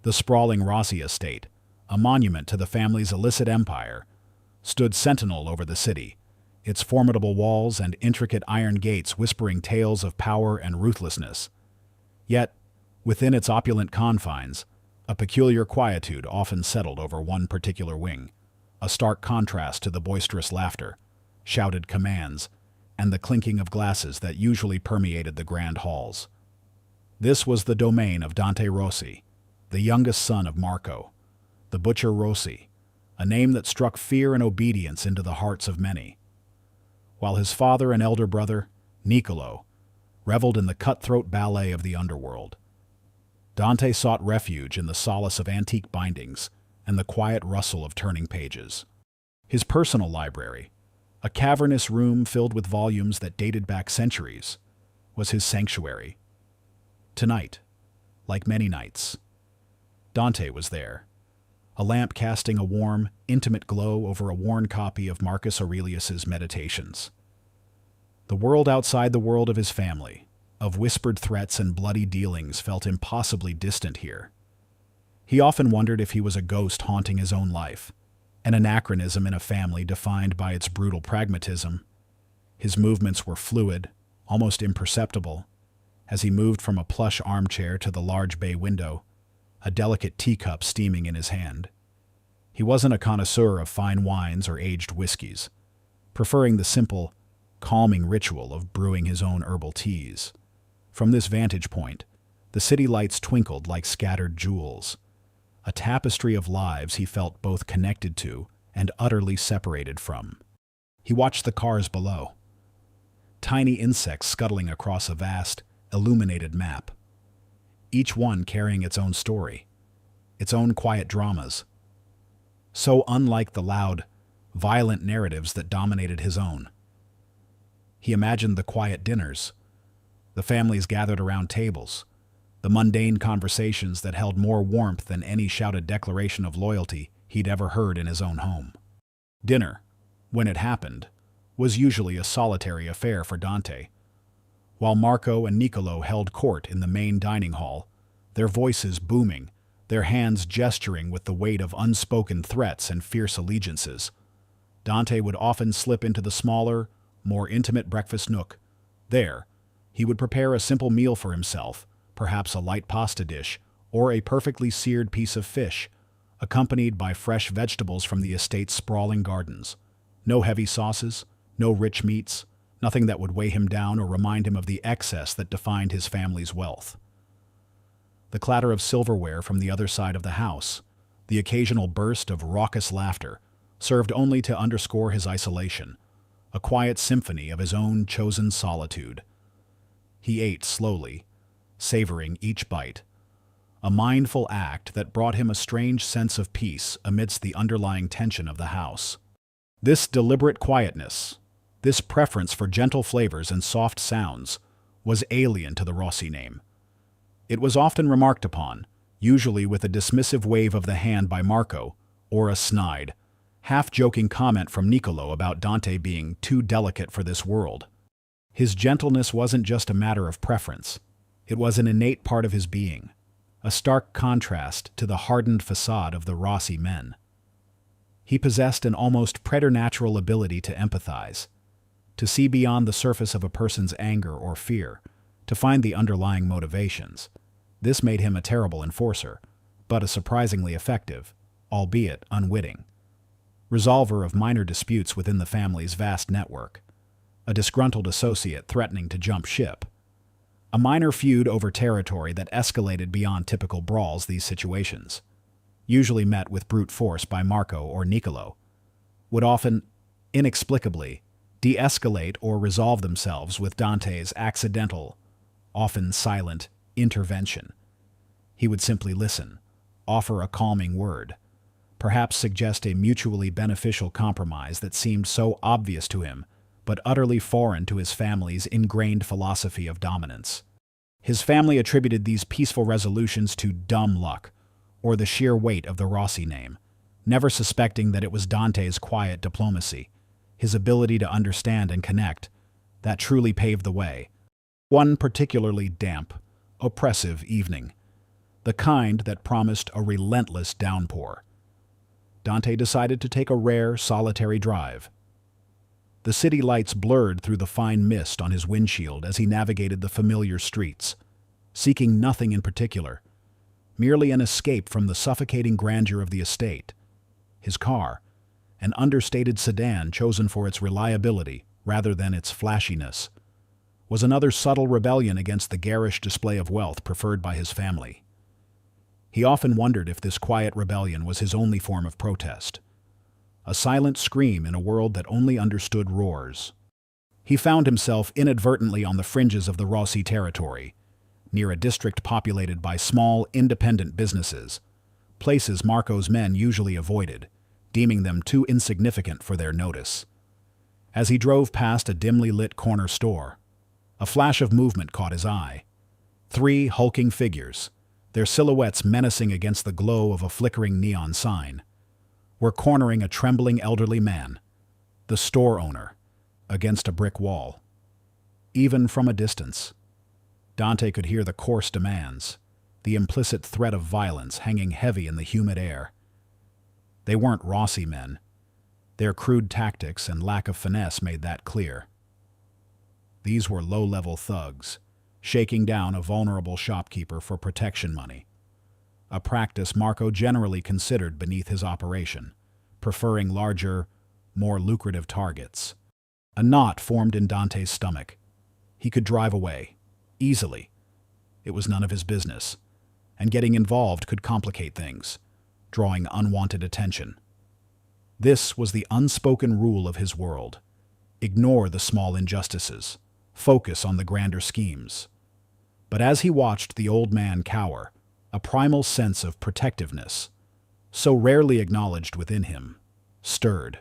The sprawling Rossi estate, a monument to the family's illicit empire, stood sentinel over the city, its formidable walls and intricate iron gates whispering tales of power and ruthlessness. Yet, within its opulent confines, a peculiar quietude often settled over one particular wing, a stark contrast to the boisterous laughter, shouted commands, and the clinking of glasses that usually permeated the grand halls. This was the domain of Dante Rossi, the youngest son of Marco, the butcher Rossi, a name that struck fear and obedience into the hearts of many. While his father and elder brother, Niccolo, reveled in the cutthroat ballet of the underworld, Dante sought refuge in the solace of antique bindings and the quiet rustle of turning pages. His personal library, a cavernous room filled with volumes that dated back centuries, was his sanctuary. Tonight, like many nights, Dante was there, a lamp casting a warm, intimate glow over a worn copy of Marcus Aurelius's Meditations. The world outside the world of his family, of whispered threats and bloody dealings, felt impossibly distant here. He often wondered if he was a ghost haunting his own life, an anachronism in a family defined by its brutal pragmatism. His movements were fluid, almost imperceptible, as he moved from a plush armchair to the large bay window, a delicate teacup steaming in his hand. He wasn't a connoisseur of fine wines or aged whiskeys, preferring the simple, calming ritual of brewing his own herbal teas. From this vantage point, the city lights twinkled like scattered jewels, a tapestry of lives he felt both connected to and utterly separated from. He watched the cars below, tiny insects scuttling across a vast, illuminated map, each one carrying its own story, its own quiet dramas, so unlike the loud, violent narratives that dominated his own. He imagined the quiet dinners, the families gathered around tables, the mundane conversations that held more warmth than any shouted declaration of loyalty he'd ever heard in his own home. Dinner, when it happened, was usually a solitary affair for Dante. While Marco and Niccolo held court in the main dining hall, their voices booming, their hands gesturing with the weight of unspoken threats and fierce allegiances, Dante would often slip into the smaller, more intimate breakfast nook. There, he would prepare a simple meal for himself, perhaps a light pasta dish or a perfectly seared piece of fish, accompanied by fresh vegetables from the estate's sprawling gardens. No heavy sauces, no rich meats, nothing that would weigh him down or remind him of the excess that defined his family's wealth. The clatter of silverware from the other side of the house, the occasional burst of raucous laughter, served only to underscore his isolation, a quiet symphony of his own chosen solitude. He ate slowly, savoring each bite, a mindful act that brought him a strange sense of peace amidst the underlying tension of the house. This deliberate quietness, this preference for gentle flavors and soft sounds, was alien to the Rossi name. It was often remarked upon, usually with a dismissive wave of the hand by Marco, or a snide, half-joking comment from Niccolo about Dante being too delicate for this world. His gentleness wasn't just a matter of preference. It was an innate part of his being, a stark contrast to the hardened facade of the Rossi men. He possessed an almost preternatural ability to empathize, to see beyond the surface of a person's anger or fear, to find the underlying motivations. This made him a terrible enforcer, but a surprisingly effective, albeit unwitting, resolver of minor disputes within the family's vast network. A disgruntled associate threatening to jump ship, a minor feud over territory that escalated beyond typical brawls. These situations, usually met with brute force by Marco or Niccolo, would often, inexplicably, de-escalate or resolve themselves with Dante's accidental, often silent, intervention. He would simply listen, offer a calming word, perhaps suggest a mutually beneficial compromise that seemed so obvious to him but utterly foreign to his family's ingrained philosophy of dominance. His family attributed these peaceful resolutions to dumb luck, or the sheer weight of the Rossi name, never suspecting that it was Dante's quiet diplomacy, his ability to understand and connect, that truly paved the way. One particularly damp, oppressive evening, the kind that promised a relentless downpour. Dante decided to take a rare, solitary drive. The city lights blurred through the fine mist on his windshield as he navigated the familiar streets, seeking nothing in particular, merely an escape from the suffocating grandeur of the estate. His car, an understated sedan chosen for its reliability rather than its flashiness, was another subtle rebellion against the garish display of wealth preferred by his family. He often wondered if this quiet rebellion was his only form of protest, a silent scream in a world that only understood roars. He found himself inadvertently on the fringes of the Rossi territory, near a district populated by small, independent businesses, places Marco's men usually avoided, deeming them too insignificant for their notice. As he drove past a dimly lit corner store, a flash of movement caught his eye. 3 hulking figures, their silhouettes menacing against the glow of a flickering neon sign, were cornering a trembling elderly man, the store owner, against a brick wall. Even from a distance, Dante could hear the coarse demands, the implicit threat of violence hanging heavy in the humid air. They weren't Rossi men. Their crude tactics and lack of finesse made that clear. These were low-level thugs, shaking down a vulnerable shopkeeper for protection money, a practice Marco generally considered beneath his operation, preferring larger, more lucrative targets. A knot formed in Dante's stomach. He could drive away, easily. It was none of his business, and getting involved could complicate things, drawing unwanted attention. This was the unspoken rule of his world. Ignore the small injustices. Focus on the grander schemes. But as he watched the old man cower, a primal sense of protectiveness, so rarely acknowledged within him, stirred.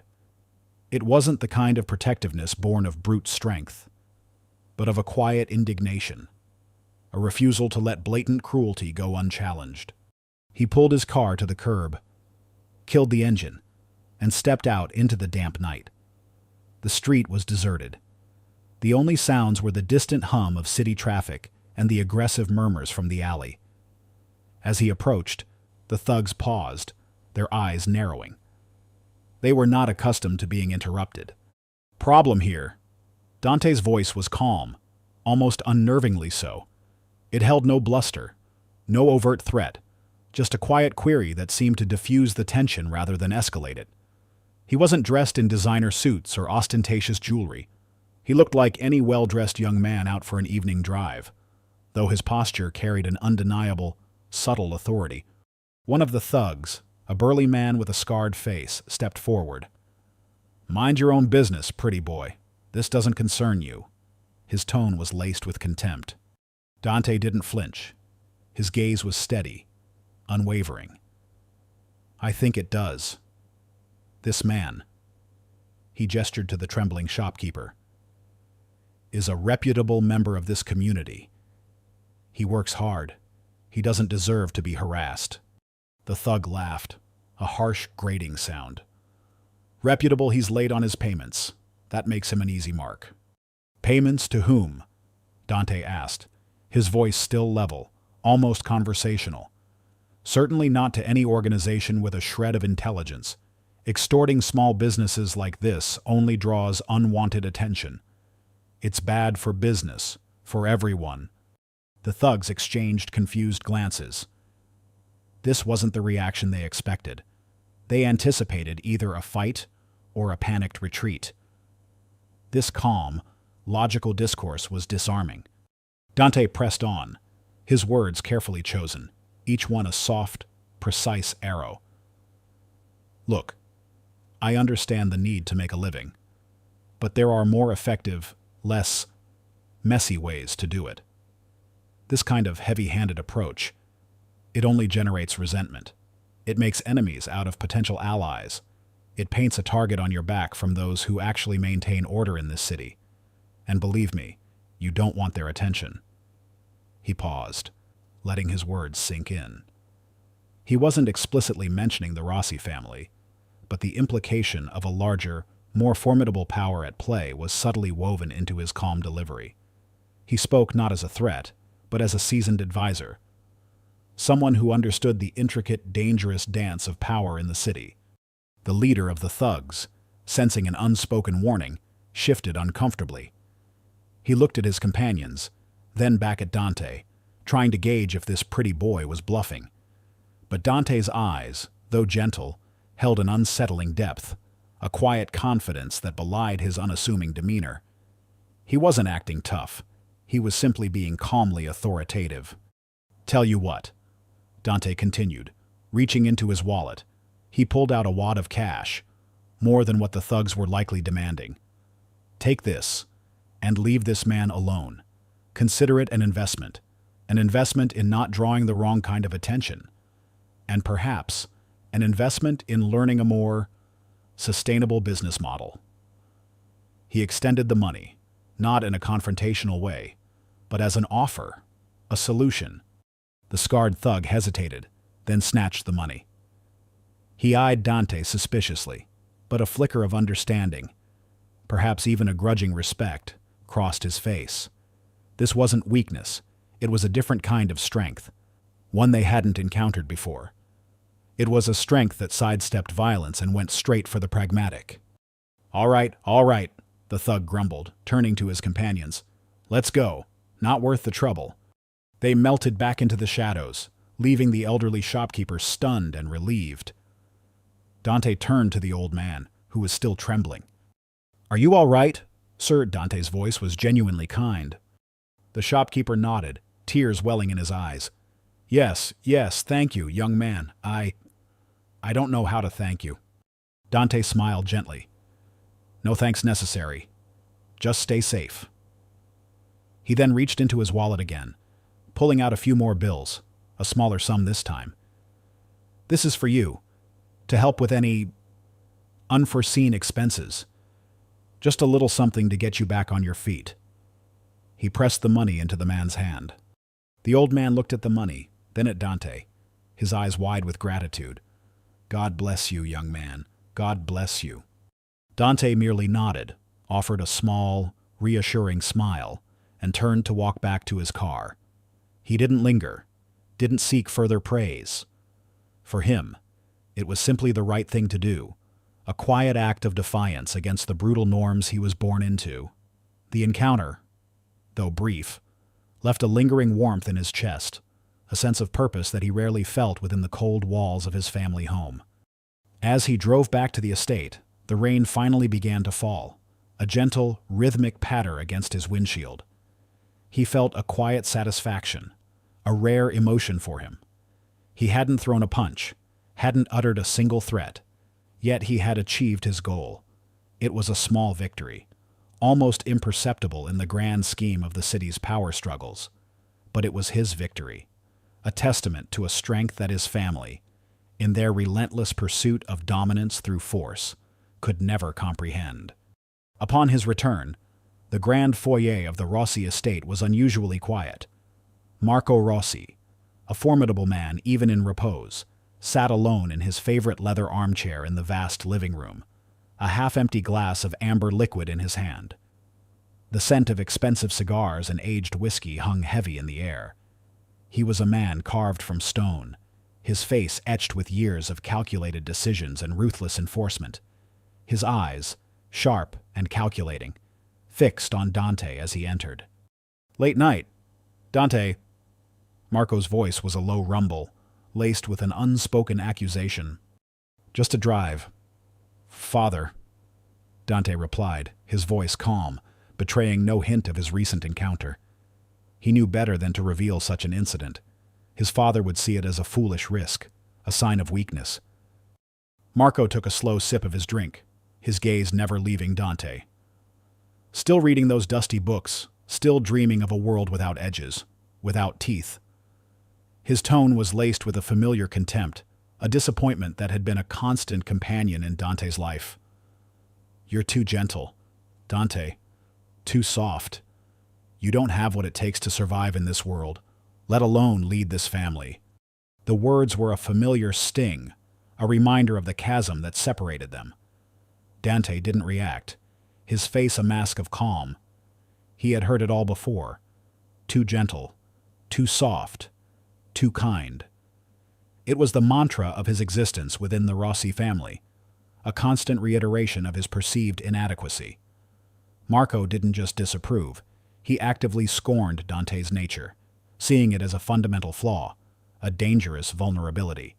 It wasn't the kind of protectiveness born of brute strength, but of a quiet indignation, a refusal to let blatant cruelty go unchallenged. He pulled his car to the curb, killed the engine, and stepped out into the damp night. The street was deserted. The only sounds were the distant hum of city traffic and the aggressive murmurs from the alley. As he approached, the thugs paused, their eyes narrowing. They were not accustomed to being interrupted. "Problem here." Dante's voice was calm, almost unnervingly so. It held no bluster, no overt threat, just a quiet query that seemed to diffuse the tension rather than escalate it. He wasn't dressed in designer suits or ostentatious jewelry. He looked like any well-dressed young man out for an evening drive, though his posture carried an undeniable, subtle authority. One of the thugs, a burly man with a scarred face, stepped forward. "Mind your own business, pretty boy. This doesn't concern you." His tone was laced with contempt. Dante didn't flinch. His gaze was steady, unwavering. "I think it does. This man," he gestured to the trembling shopkeeper, "is a reputable member of this community. He works hard. He doesn't deserve to be harassed." The thug laughed, a harsh, grating sound. "Reputable, he's late on his payments. That makes him an easy mark." "Payments to whom?" Dante asked, his voice still level, almost conversational. "Certainly not to any organization with a shred of intelligence. Extorting small businesses like this only draws unwanted attention. It's bad for business, for everyone." The thugs exchanged confused glances. This wasn't the reaction they expected. They anticipated either a fight or a panicked retreat. This calm, logical discourse was disarming. Dante pressed on, his words carefully chosen, each one a soft, precise arrow. "Look, I understand the need to make a living, but there are more effective, less messy ways to do it. This kind of heavy-handed approach, it only generates resentment. It makes enemies out of potential allies. It paints a target on your back from those who actually maintain order in this city. And believe me, you don't want their attention." He paused, letting his words sink in. He wasn't explicitly mentioning the Rossi family, but the implication of a larger, more formidable power at play was subtly woven into his calm delivery. He spoke not as a threat, but as a seasoned advisor. someone who understood the intricate, dangerous dance of power in the city. The leader of the thugs, sensing an unspoken warning, shifted uncomfortably. He looked at his companions, then back at Dante, trying to gauge if this pretty boy was bluffing. But Dante's eyes, though gentle, held an unsettling depth, a quiet confidence that belied his unassuming demeanor. He wasn't acting tough. He was simply being calmly authoritative. "Tell you what," Dante continued, reaching into his wallet. He pulled out a wad of cash, more than what the thugs were likely demanding. "Take this, and leave this man alone. Consider it an investment in not drawing the wrong kind of attention, and perhaps an investment in learning a more sustainable business model." He extended the money, not in a confrontational way, but as an offer, a solution. The scarred thug hesitated, then snatched the money. He eyed Dante suspiciously, but a flicker of understanding, perhaps even a grudging respect, crossed his face. This wasn't weakness. It was a different kind of strength, one they hadn't encountered before. It was a strength that sidestepped violence and went straight for the pragmatic. All right," the thug grumbled, turning to his companions. "Let's go. Not worth the trouble." They melted back into the shadows, leaving the elderly shopkeeper stunned and relieved. Dante turned to the old man, who was still trembling. "Are you all right, sir?" Dante's voice was genuinely kind. The shopkeeper nodded, tears welling in his eyes. Yes, thank you, young man. I don't know how to thank you." Dante smiled gently. "No thanks necessary. Just stay safe." He then reached into his wallet again, pulling out a few more bills, a smaller sum this time. "This is for you, to help with any unforeseen expenses. Just a little something to get you back on your feet." He pressed the money into the man's hand. The old man looked at the money, then at Dante, his eyes wide with gratitude. "God bless you, young man. God bless you." Dante merely nodded, offered a small, reassuring smile, and turned to walk back to his car. He didn't linger, didn't seek further praise. For him, it was simply the right thing to do, a quiet act of defiance against the brutal norms he was born into. The encounter, though brief, left a lingering warmth in his chest, a sense of purpose that he rarely felt within the cold walls of his family home. As he drove back to the estate, the rain finally began to fall, a gentle, rhythmic patter against his windshield. He felt a quiet satisfaction, a rare emotion for him. He hadn't thrown a punch, hadn't uttered a single threat, yet he had achieved his goal. It was a small victory, almost imperceptible in the grand scheme of the city's power struggles. But it was his victory, a testament to a strength that his family, in their relentless pursuit of dominance through force, could never comprehend. Upon his return, the grand foyer of the Rossi estate was unusually quiet. Marco Rossi, a formidable man even in repose, sat alone in his favorite leather armchair in the vast living room, a half-empty glass of amber liquid in his hand. The scent of expensive cigars and aged whiskey hung heavy in the air. He was a man carved from stone, his face etched with years of calculated decisions and ruthless enforcement. His eyes, sharp and calculating, fixed on Dante as he entered. "Late night. Dante." Marco's voice was a low rumble, laced with an unspoken accusation. "Just a drive. Father," Dante replied, his voice calm, betraying no hint of his recent encounter. He knew better than to reveal such an incident. His father would see it as a foolish risk, a sign of weakness. Marco took a slow sip of his drink, his gaze never leaving Dante. Still reading those dusty books, still dreaming of a world without edges, without teeth. His tone was laced with a familiar contempt, a disappointment that had been a constant companion in Dante's life. "You're too gentle, Dante. Too soft. You don't have what it takes to survive in this world, let alone lead this family." The words were a familiar sting, a reminder of the chasm that separated them. Dante didn't react, his face a mask of calm. He had heard it all before. Too gentle, too soft, too kind. It was the mantra of his existence within the Rossi family, a constant reiteration of his perceived inadequacy. Marco didn't just disapprove, he actively scorned Dante's nature, seeing it as a fundamental flaw, a dangerous vulnerability.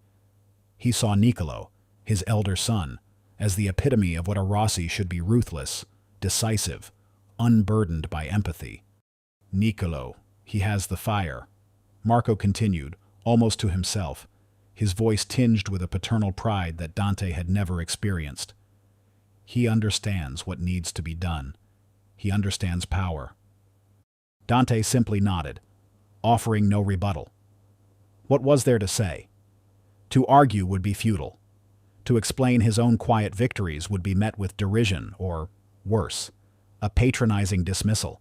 He saw Niccolo, his elder son, as the epitome of what a Rossi should be: ruthless, decisive, unburdened by empathy. "Niccolo, he has the fire," Marco continued, almost to himself, his voice tinged with a paternal pride that Dante had never experienced. "He understands what needs to be done. He understands power." Dante simply nodded, offering no rebuttal. What was there to say? To argue would be futile. To explain his own quiet victories would be met with derision or, worse, a patronizing dismissal.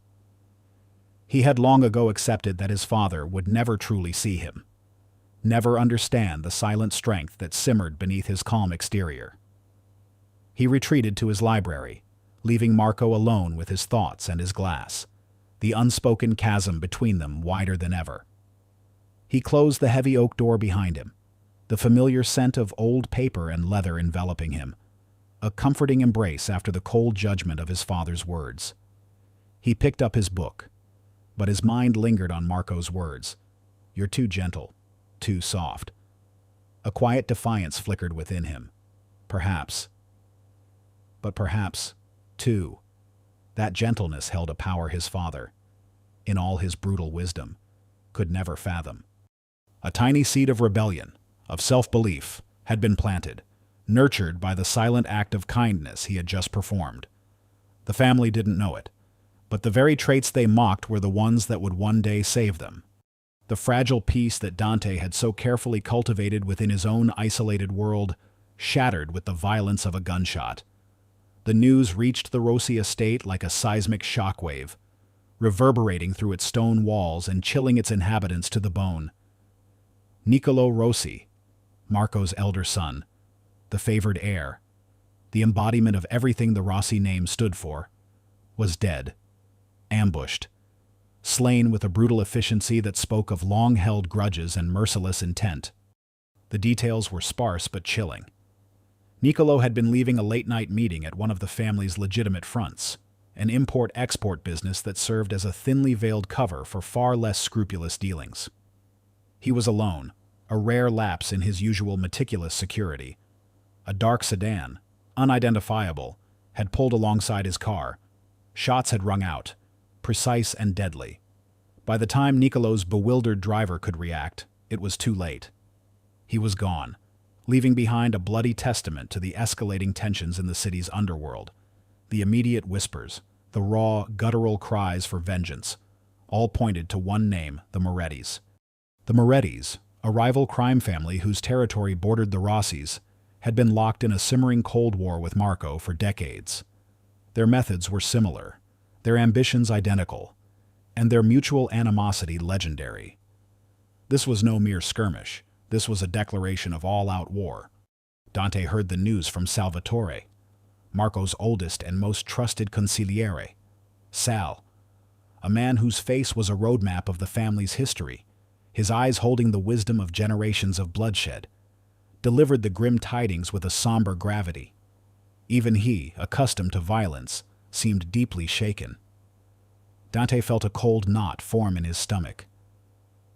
He had long ago accepted that his father would never truly see him, never understand the silent strength that simmered beneath his calm exterior. He retreated to his library, leaving Marco alone with his thoughts and his glass, the unspoken chasm between them wider than ever. He closed the heavy oak door behind him, the familiar scent of old paper and leather enveloping him, a comforting embrace after the cold judgment of his father's words. He picked up his book, but his mind lingered on Marco's words. "You're too gentle, too soft." A quiet defiance flickered within him. Perhaps, too, that gentleness held a power his father, in all his brutal wisdom, could never fathom. A tiny seed of rebellion, of self-belief, had been planted, nurtured by the silent act of kindness he had just performed. The family didn't know it, but the very traits they mocked were the ones that would one day save them. The fragile peace that Dante had so carefully cultivated within his own isolated world shattered with the violence of a gunshot. The news reached the Rossi estate like a seismic shockwave, reverberating through its stone walls and chilling its inhabitants to the bone. Niccolo Rossi, Marco's elder son, the favored heir, the embodiment of everything the Rossi name stood for, was dead, ambushed, slain with a brutal efficiency that spoke of long-held grudges and merciless intent. The details were sparse but chilling. Niccolo had been leaving a late-night meeting at one of the family's legitimate fronts, an import-export business that served as a thinly veiled cover for far less scrupulous dealings. He was alone, a rare lapse in his usual meticulous security. A dark sedan, unidentifiable, had pulled alongside his car. Shots had rung out, precise and deadly. By the time Niccolo's bewildered driver could react, it was too late. He was gone, leaving behind a bloody testament to the escalating tensions in the city's underworld. The immediate whispers, the raw, guttural cries for vengeance, all pointed to one name: the Morettis. The Morettis, a rival crime family whose territory bordered the Rossis, had been locked in a simmering Cold War with Marco for decades. Their methods were similar, their ambitions identical, and their mutual animosity legendary. This was no mere skirmish. This was a declaration of all-out war. Dante heard the news from Salvatore, Marco's oldest and most trusted consigliere. Sal, a man whose face was a roadmap of the family's history, his eyes holding the wisdom of generations of bloodshed, delivered the grim tidings with a somber gravity. Even he, accustomed to violence, seemed deeply shaken. Dante felt a cold knot form in his stomach.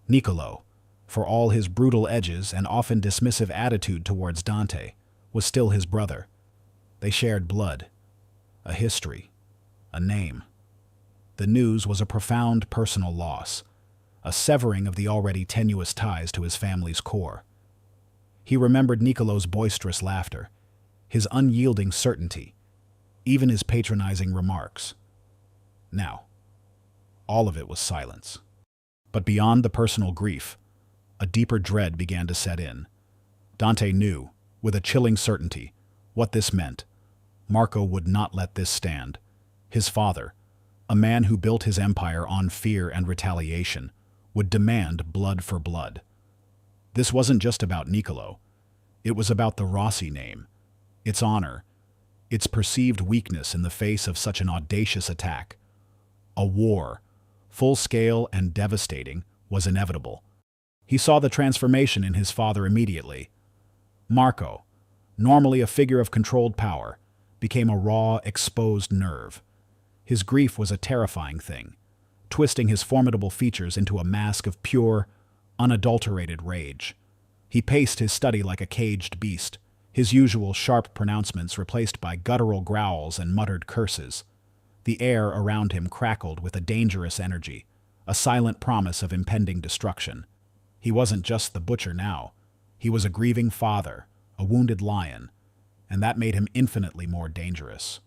Niccolo, for all his brutal edges and often dismissive attitude towards Dante, was still his brother. They shared blood, a history, a name. The news was a profound personal loss, a severing of the already tenuous ties to his family's core. He remembered Niccolo's boisterous laughter, his unyielding certainty, even his patronizing remarks. Now, all of it was silence. But beyond the personal grief, a deeper dread began to set in. Dante knew, with a chilling certainty, what this meant. Marco would not let this stand. His father, a man who built his empire on fear and retaliation, would demand blood for blood. This wasn't just about Niccolo. It was about the Rossi name, its honor, its perceived weakness in the face of such an audacious attack. A war, full-scale and devastating, was inevitable. He saw the transformation in his father immediately. Marco, normally a figure of controlled power, became a raw, exposed nerve. His grief was a terrifying thing, twisting his formidable features into a mask of pure, unadulterated rage. He paced his study like a caged beast, his usual sharp pronouncements replaced by guttural growls and muttered curses. The air around him crackled with a dangerous energy, a silent promise of impending destruction. He wasn't just the butcher now. He was a grieving father, a wounded lion, and that made him infinitely more dangerous.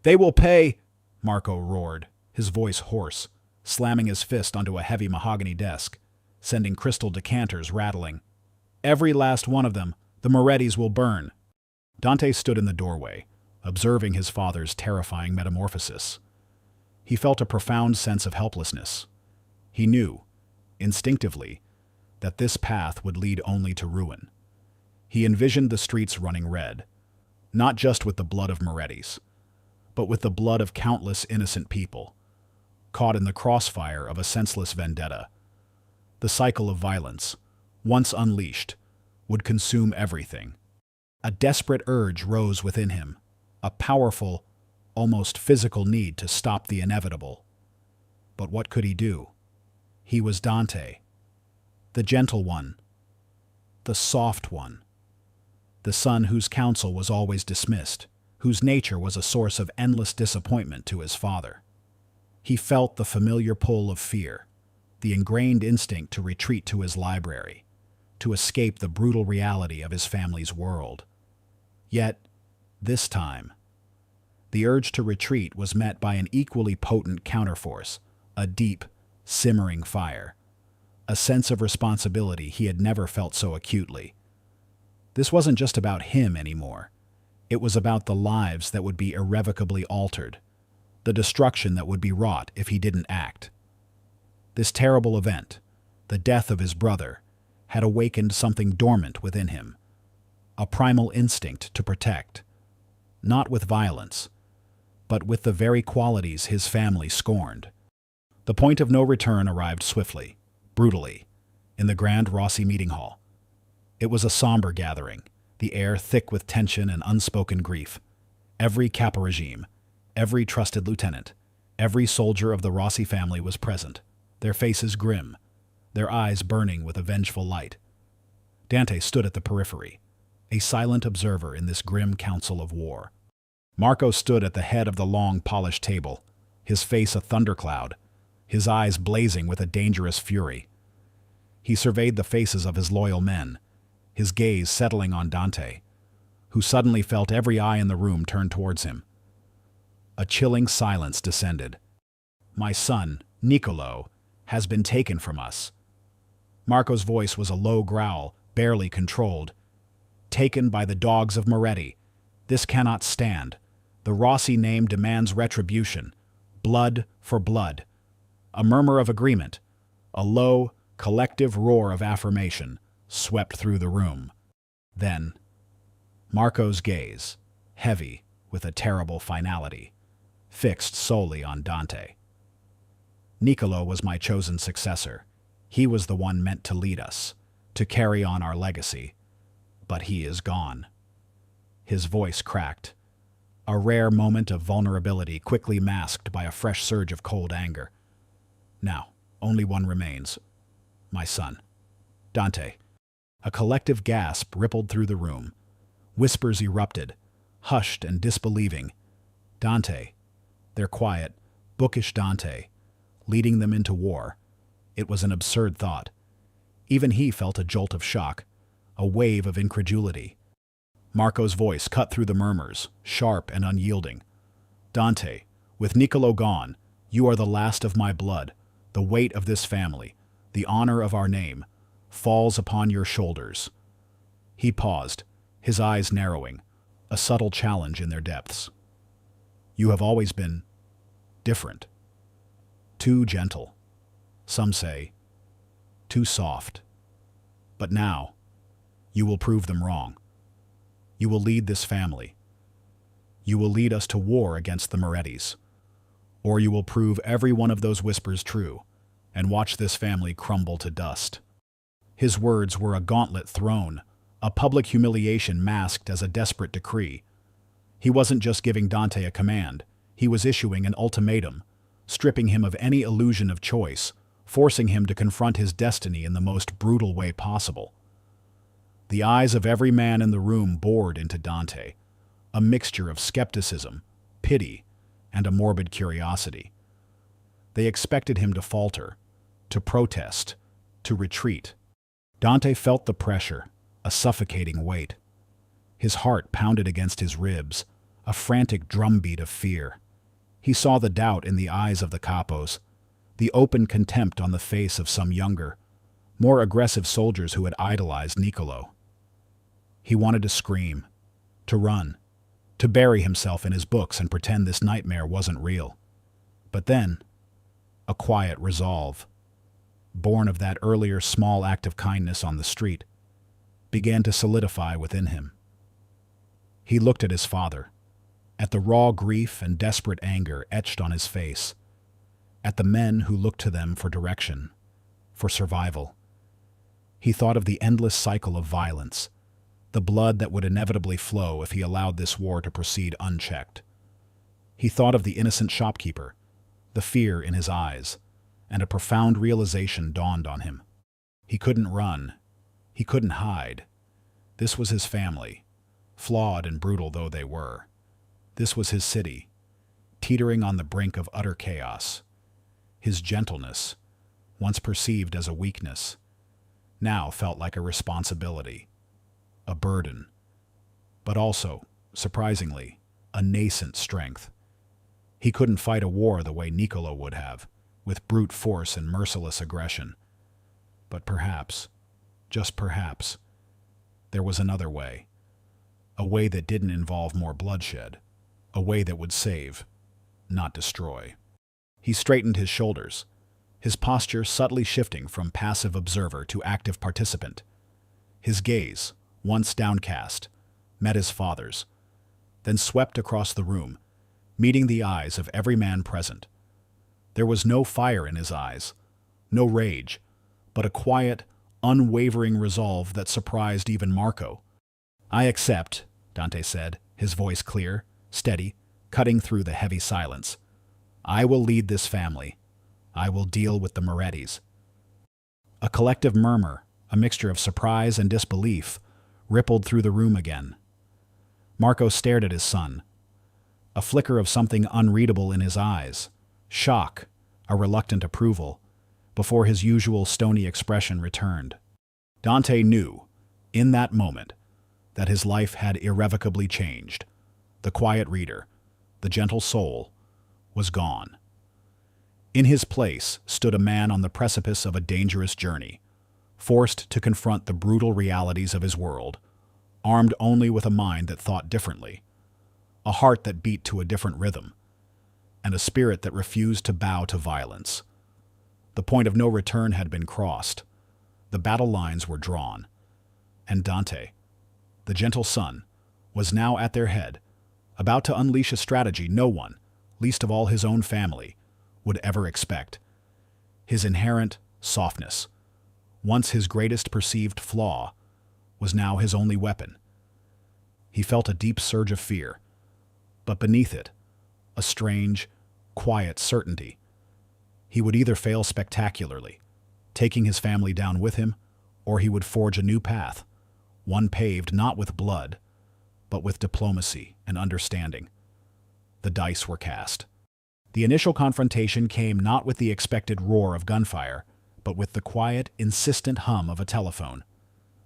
"They will pay!" Marco roared, his voice hoarse, slamming his fist onto a heavy mahogany desk, sending crystal decanters rattling. "Every last one of them. The Morettis will burn." Dante stood in the doorway, observing his father's terrifying metamorphosis. He felt a profound sense of helplessness. He knew, instinctively, that this path would lead only to ruin. He envisioned the streets running red, not just with the blood of Morettis, but with the blood of countless innocent people, caught in the crossfire of a senseless vendetta. The cycle of violence, once unleashed, would consume everything. A desperate urge rose within him, a powerful, almost physical need to stop the inevitable. But what could he do? He was Dante, the gentle one, the soft one, the son whose counsel was always dismissed, whose nature was a source of endless disappointment to his father. He felt the familiar pull of fear, the ingrained instinct to retreat to his library, to escape the brutal reality of his family's world. Yet, this time, the urge to retreat was met by an equally potent counterforce, a deep, simmering fire, a sense of responsibility he had never felt so acutely. This wasn't just about him anymore. It was about the lives that would be irrevocably altered, the destruction that would be wrought if he didn't act. This terrible event, the death of his brother, had awakened something dormant within him, a primal instinct to protect, not with violence, but with the very qualities his family scorned. The point of no return arrived swiftly, brutally, in the Grand Rossi meeting hall. It was a somber gathering, the air thick with tension and unspoken grief. Every Kappa regime, every trusted lieutenant, every soldier of the Rossi family was present, their faces grim, their eyes burning with a vengeful light. Dante stood at the periphery, a silent observer in this grim council of war. Marco stood at the head of the long, polished table, his face a thundercloud, his eyes blazing with a dangerous fury. He surveyed the faces of his loyal men, his gaze settling on Dante, who suddenly felt every eye in the room turn towards him. A chilling silence descended. "My son, Niccolo, has been taken from us." Marco's voice was a low growl, barely controlled. "Taken by the dogs of Moretti. This cannot stand. The Rossi name demands retribution. Blood for blood." A murmur of agreement, a low, collective roar of affirmation, swept through the room. Then, Marco's gaze, heavy with a terrible finality, fixed solely on Dante. "Niccolo was my chosen successor. He was the one meant to lead us, to carry on our legacy. But he is gone." His voice cracked, a rare moment of vulnerability quickly masked by a fresh surge of cold anger. "Now, only one remains. My son, Dante." A collective gasp rippled through the room. Whispers erupted, hushed and disbelieving. Dante, their quiet, bookish Dante, leading them into war. It was an absurd thought. Even he felt a jolt of shock, a wave of incredulity. Marco's voice cut through the murmurs, sharp and unyielding. "Dante, with Niccolo gone, you are the last of my blood. The weight of this family, the honor of our name, falls upon your shoulders." He paused, his eyes narrowing, a subtle challenge in their depths. "You have always been different. Too gentle. Some say, too soft. But now, you will prove them wrong. You will lead this family. You will lead us to war against the Morettis. Or you will prove every one of those whispers true, and watch this family crumble to dust." His words were a gauntlet thrown, a public humiliation masked as a desperate decree. He wasn't just giving Dante a command, he was issuing an ultimatum, stripping him of any illusion of choice, forcing him to confront his destiny in the most brutal way possible. The eyes of every man in the room bored into Dante, a mixture of skepticism, pity, and a morbid curiosity. They expected him to falter, to protest, to retreat. Dante felt the pressure, a suffocating weight. His heart pounded against his ribs, a frantic drumbeat of fear. He saw the doubt in the eyes of the capos, the open contempt on the face of some younger, more aggressive soldiers who had idolized Niccolo. He wanted to scream, to run, to bury himself in his books and pretend this nightmare wasn't real. But then, a quiet resolve, born of that earlier small act of kindness on the street, began to solidify within him. He looked at his father, at the raw grief and desperate anger etched on his face, at the men who looked to them for direction, for survival. He thought of the endless cycle of violence, the blood that would inevitably flow if he allowed this war to proceed unchecked. He thought of the innocent shopkeeper, the fear in his eyes, and a profound realization dawned on him. He couldn't run. He couldn't hide. This was his family, flawed and brutal though they were. This was his city, teetering on the brink of utter chaos. His gentleness, once perceived as a weakness, now felt like a responsibility, a burden, but also, surprisingly, a nascent strength. He couldn't fight a war the way Niccolo would have, with brute force and merciless aggression. But perhaps, just perhaps, there was another way. A way that didn't involve more bloodshed. A way that would save, not destroy. He straightened his shoulders, his posture subtly shifting from passive observer to active participant. His gaze, once downcast, met his father's, then swept across the room, meeting the eyes of every man present. There was no fire in his eyes, no rage, but a quiet, unwavering resolve that surprised even Marco. "I accept," Dante said, his voice clear, steady, cutting through the heavy silence. "I will lead this family. I will deal with the Morettis." A collective murmur, a mixture of surprise and disbelief, rippled through the room again. Marco stared at his son, a flicker of something unreadable in his eyes, shock, a reluctant approval, before his usual stony expression returned. Dante knew, in that moment, that his life had irrevocably changed. The quiet reader, the gentle soul, was gone. In his place stood a man on the precipice of a dangerous journey, forced to confront the brutal realities of his world, armed only with a mind that thought differently, a heart that beat to a different rhythm, and a spirit that refused to bow to violence. The point of no return had been crossed. The battle lines were drawn, and Dante, the gentle son, was now at their head, about to unleash a strategy no one, least of all his own family, would ever expect. His inherent softness, once his greatest perceived flaw, was now his only weapon. He felt a deep surge of fear, but beneath it, a strange, quiet certainty. He would either fail spectacularly, taking his family down with him, or he would forge a new path, one paved not with blood, but with diplomacy and understanding. The dice were cast. The initial confrontation came not with the expected roar of gunfire, but with the quiet, insistent hum of a telephone.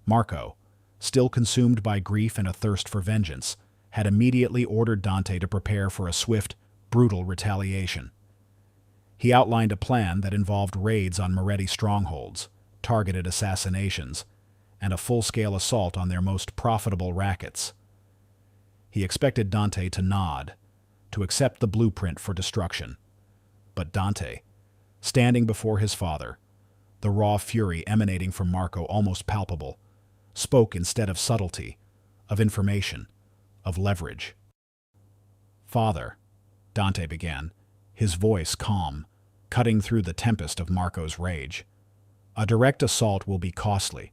Marco, still consumed by grief and a thirst for vengeance, had immediately ordered Dante to prepare for a swift, brutal retaliation. He outlined a plan that involved raids on Moretti strongholds, targeted assassinations, and a full-scale assault on their most profitable rackets. He expected Dante to nod, to accept the blueprint for destruction. But Dante, standing before his father, the raw fury emanating from Marco almost palpable, spoke instead of subtlety, of information, of leverage. "Father," Dante began, his voice calm, cutting through the tempest of Marco's rage. A direct assault will be costly.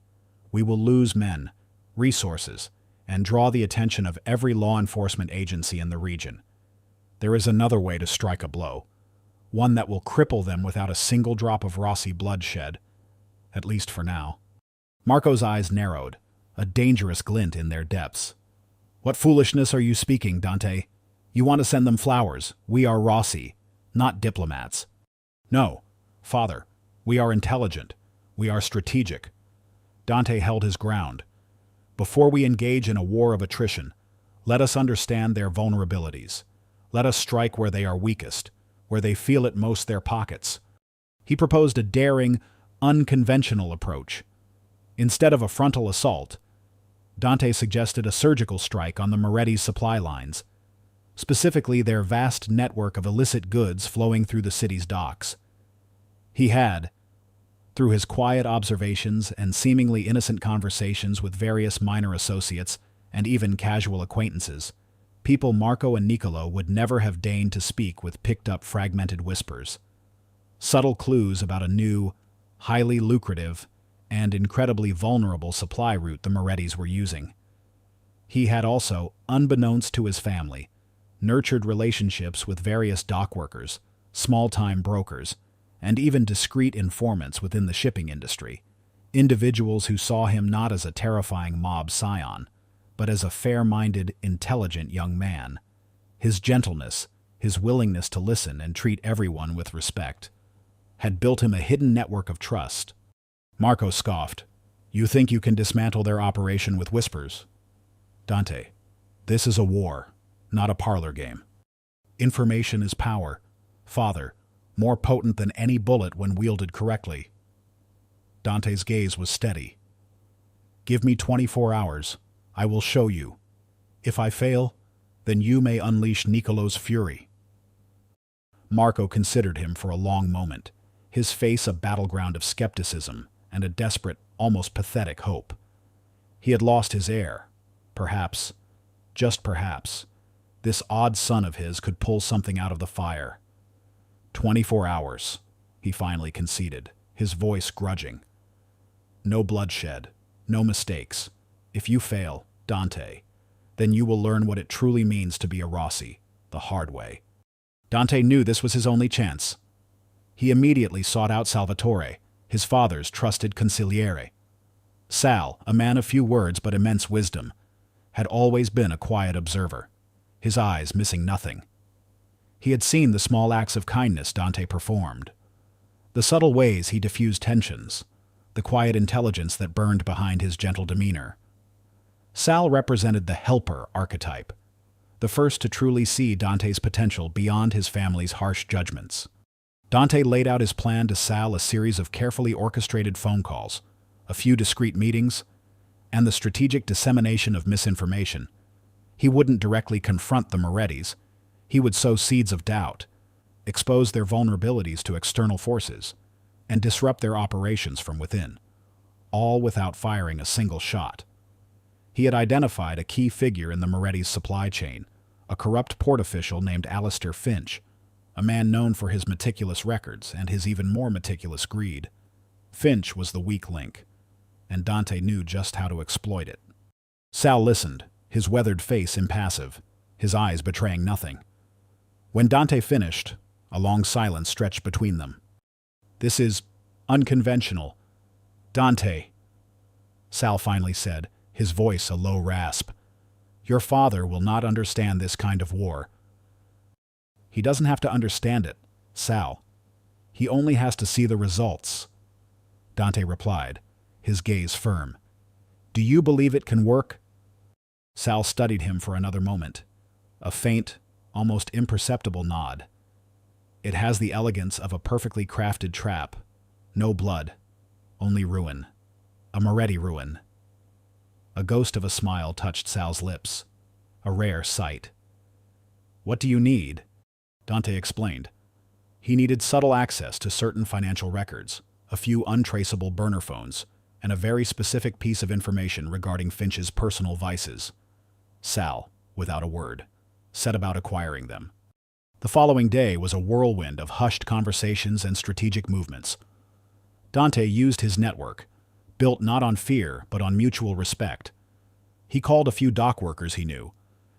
We will lose men, resources, and draw the attention of every law enforcement agency in the region. There is another way to strike a blow, one that will cripple them without a single drop of Rossi bloodshed, at least for now. Marco's eyes narrowed, a dangerous glint in their depths. What foolishness are you speaking, Dante? You want to send them flowers. We are Rossi, not diplomats. No, father, we are intelligent. We are strategic. Dante held his ground. Before we engage in a war of attrition, let us understand their vulnerabilities. Let us strike where they are weakest, where they feel it most their pockets. He proposed a daring, unconventional approach. Instead of a frontal assault, Dante suggested a surgical strike on the Moretti's supply lines, specifically their vast network of illicit goods flowing through the city's docks. He had, through his quiet observations and seemingly innocent conversations with various minor associates and even casual acquaintances, people Marco and Niccolo would never have deigned to speak with picked-up fragmented whispers. Subtle clues about a new, highly lucrative, and incredibly vulnerable supply route the Morettis were using. He had also, unbeknownst to his family, nurtured relationships with various dock workers, small-time brokers, and even discreet informants within the shipping industry, individuals who saw him not as a terrifying mob scion, but as a fair-minded, intelligent young man. His gentleness, his willingness to listen and treat everyone with respect, had built him a hidden network of trust. Marco scoffed. You think you can dismantle their operation with whispers? Dante, this is a war, not a parlor game. Information is power, father, more potent than any bullet when wielded correctly. Dante's gaze was steady. Give me 24 hours. I will show you. If I fail, then you may unleash Niccolo's fury. Marco considered him for a long moment, his face a battleground of skepticism and a desperate, almost pathetic hope. He had lost his heir. Perhaps, just perhaps, this odd son of his could pull something out of the fire. 24 hours, he finally conceded, his voice grudging. No bloodshed, no mistakes. If you fail, Dante, then you will learn what it truly means to be a Rossi, the hard way. Dante knew this was his only chance. He immediately sought out Salvatore, his father's trusted consigliere. Sal, a man of few words but immense wisdom, had always been a quiet observer, his eyes missing nothing. He had seen the small acts of kindness Dante performed, the subtle ways he diffused tensions, the quiet intelligence that burned behind his gentle demeanor. Sal represented the helper archetype, the first to truly see Dante's potential beyond his family's harsh judgments. Dante laid out his plan to Sal a series of carefully orchestrated phone calls, a few discreet meetings, and the strategic dissemination of misinformation. He wouldn't directly confront the Morettis. He would sow seeds of doubt, expose their vulnerabilities to external forces, and disrupt their operations from within, all without firing a single shot. He had identified a key figure in the Moretti's supply chain, a corrupt port official named Alistair Finch, a man known for his meticulous records and his even more meticulous greed. Finch was the weak link, and Dante knew just how to exploit it. Sal listened, his weathered face impassive, his eyes betraying nothing. When Dante finished, a long silence stretched between them. This is unconventional. Dante, Sal finally said, his voice a low rasp. Your father will not understand this kind of war. He doesn't have to understand it, Sal. He only has to see the results. Dante replied, his gaze firm. Do you believe it can work? Sal studied him for another moment. A faint, almost imperceptible nod. It has the elegance of a perfectly crafted trap. No blood, only ruin. A Moretti ruin. A ghost of a smile touched Sal's lips. A rare sight. What do you need? Dante explained. He needed subtle access to certain financial records, a few untraceable burner phones, and a very specific piece of information regarding Finch's personal vices. Sal, without a word, set about acquiring them. The following day was a whirlwind of hushed conversations and strategic movements. Dante used his network, built not on fear but on mutual respect. He called a few dock workers he knew,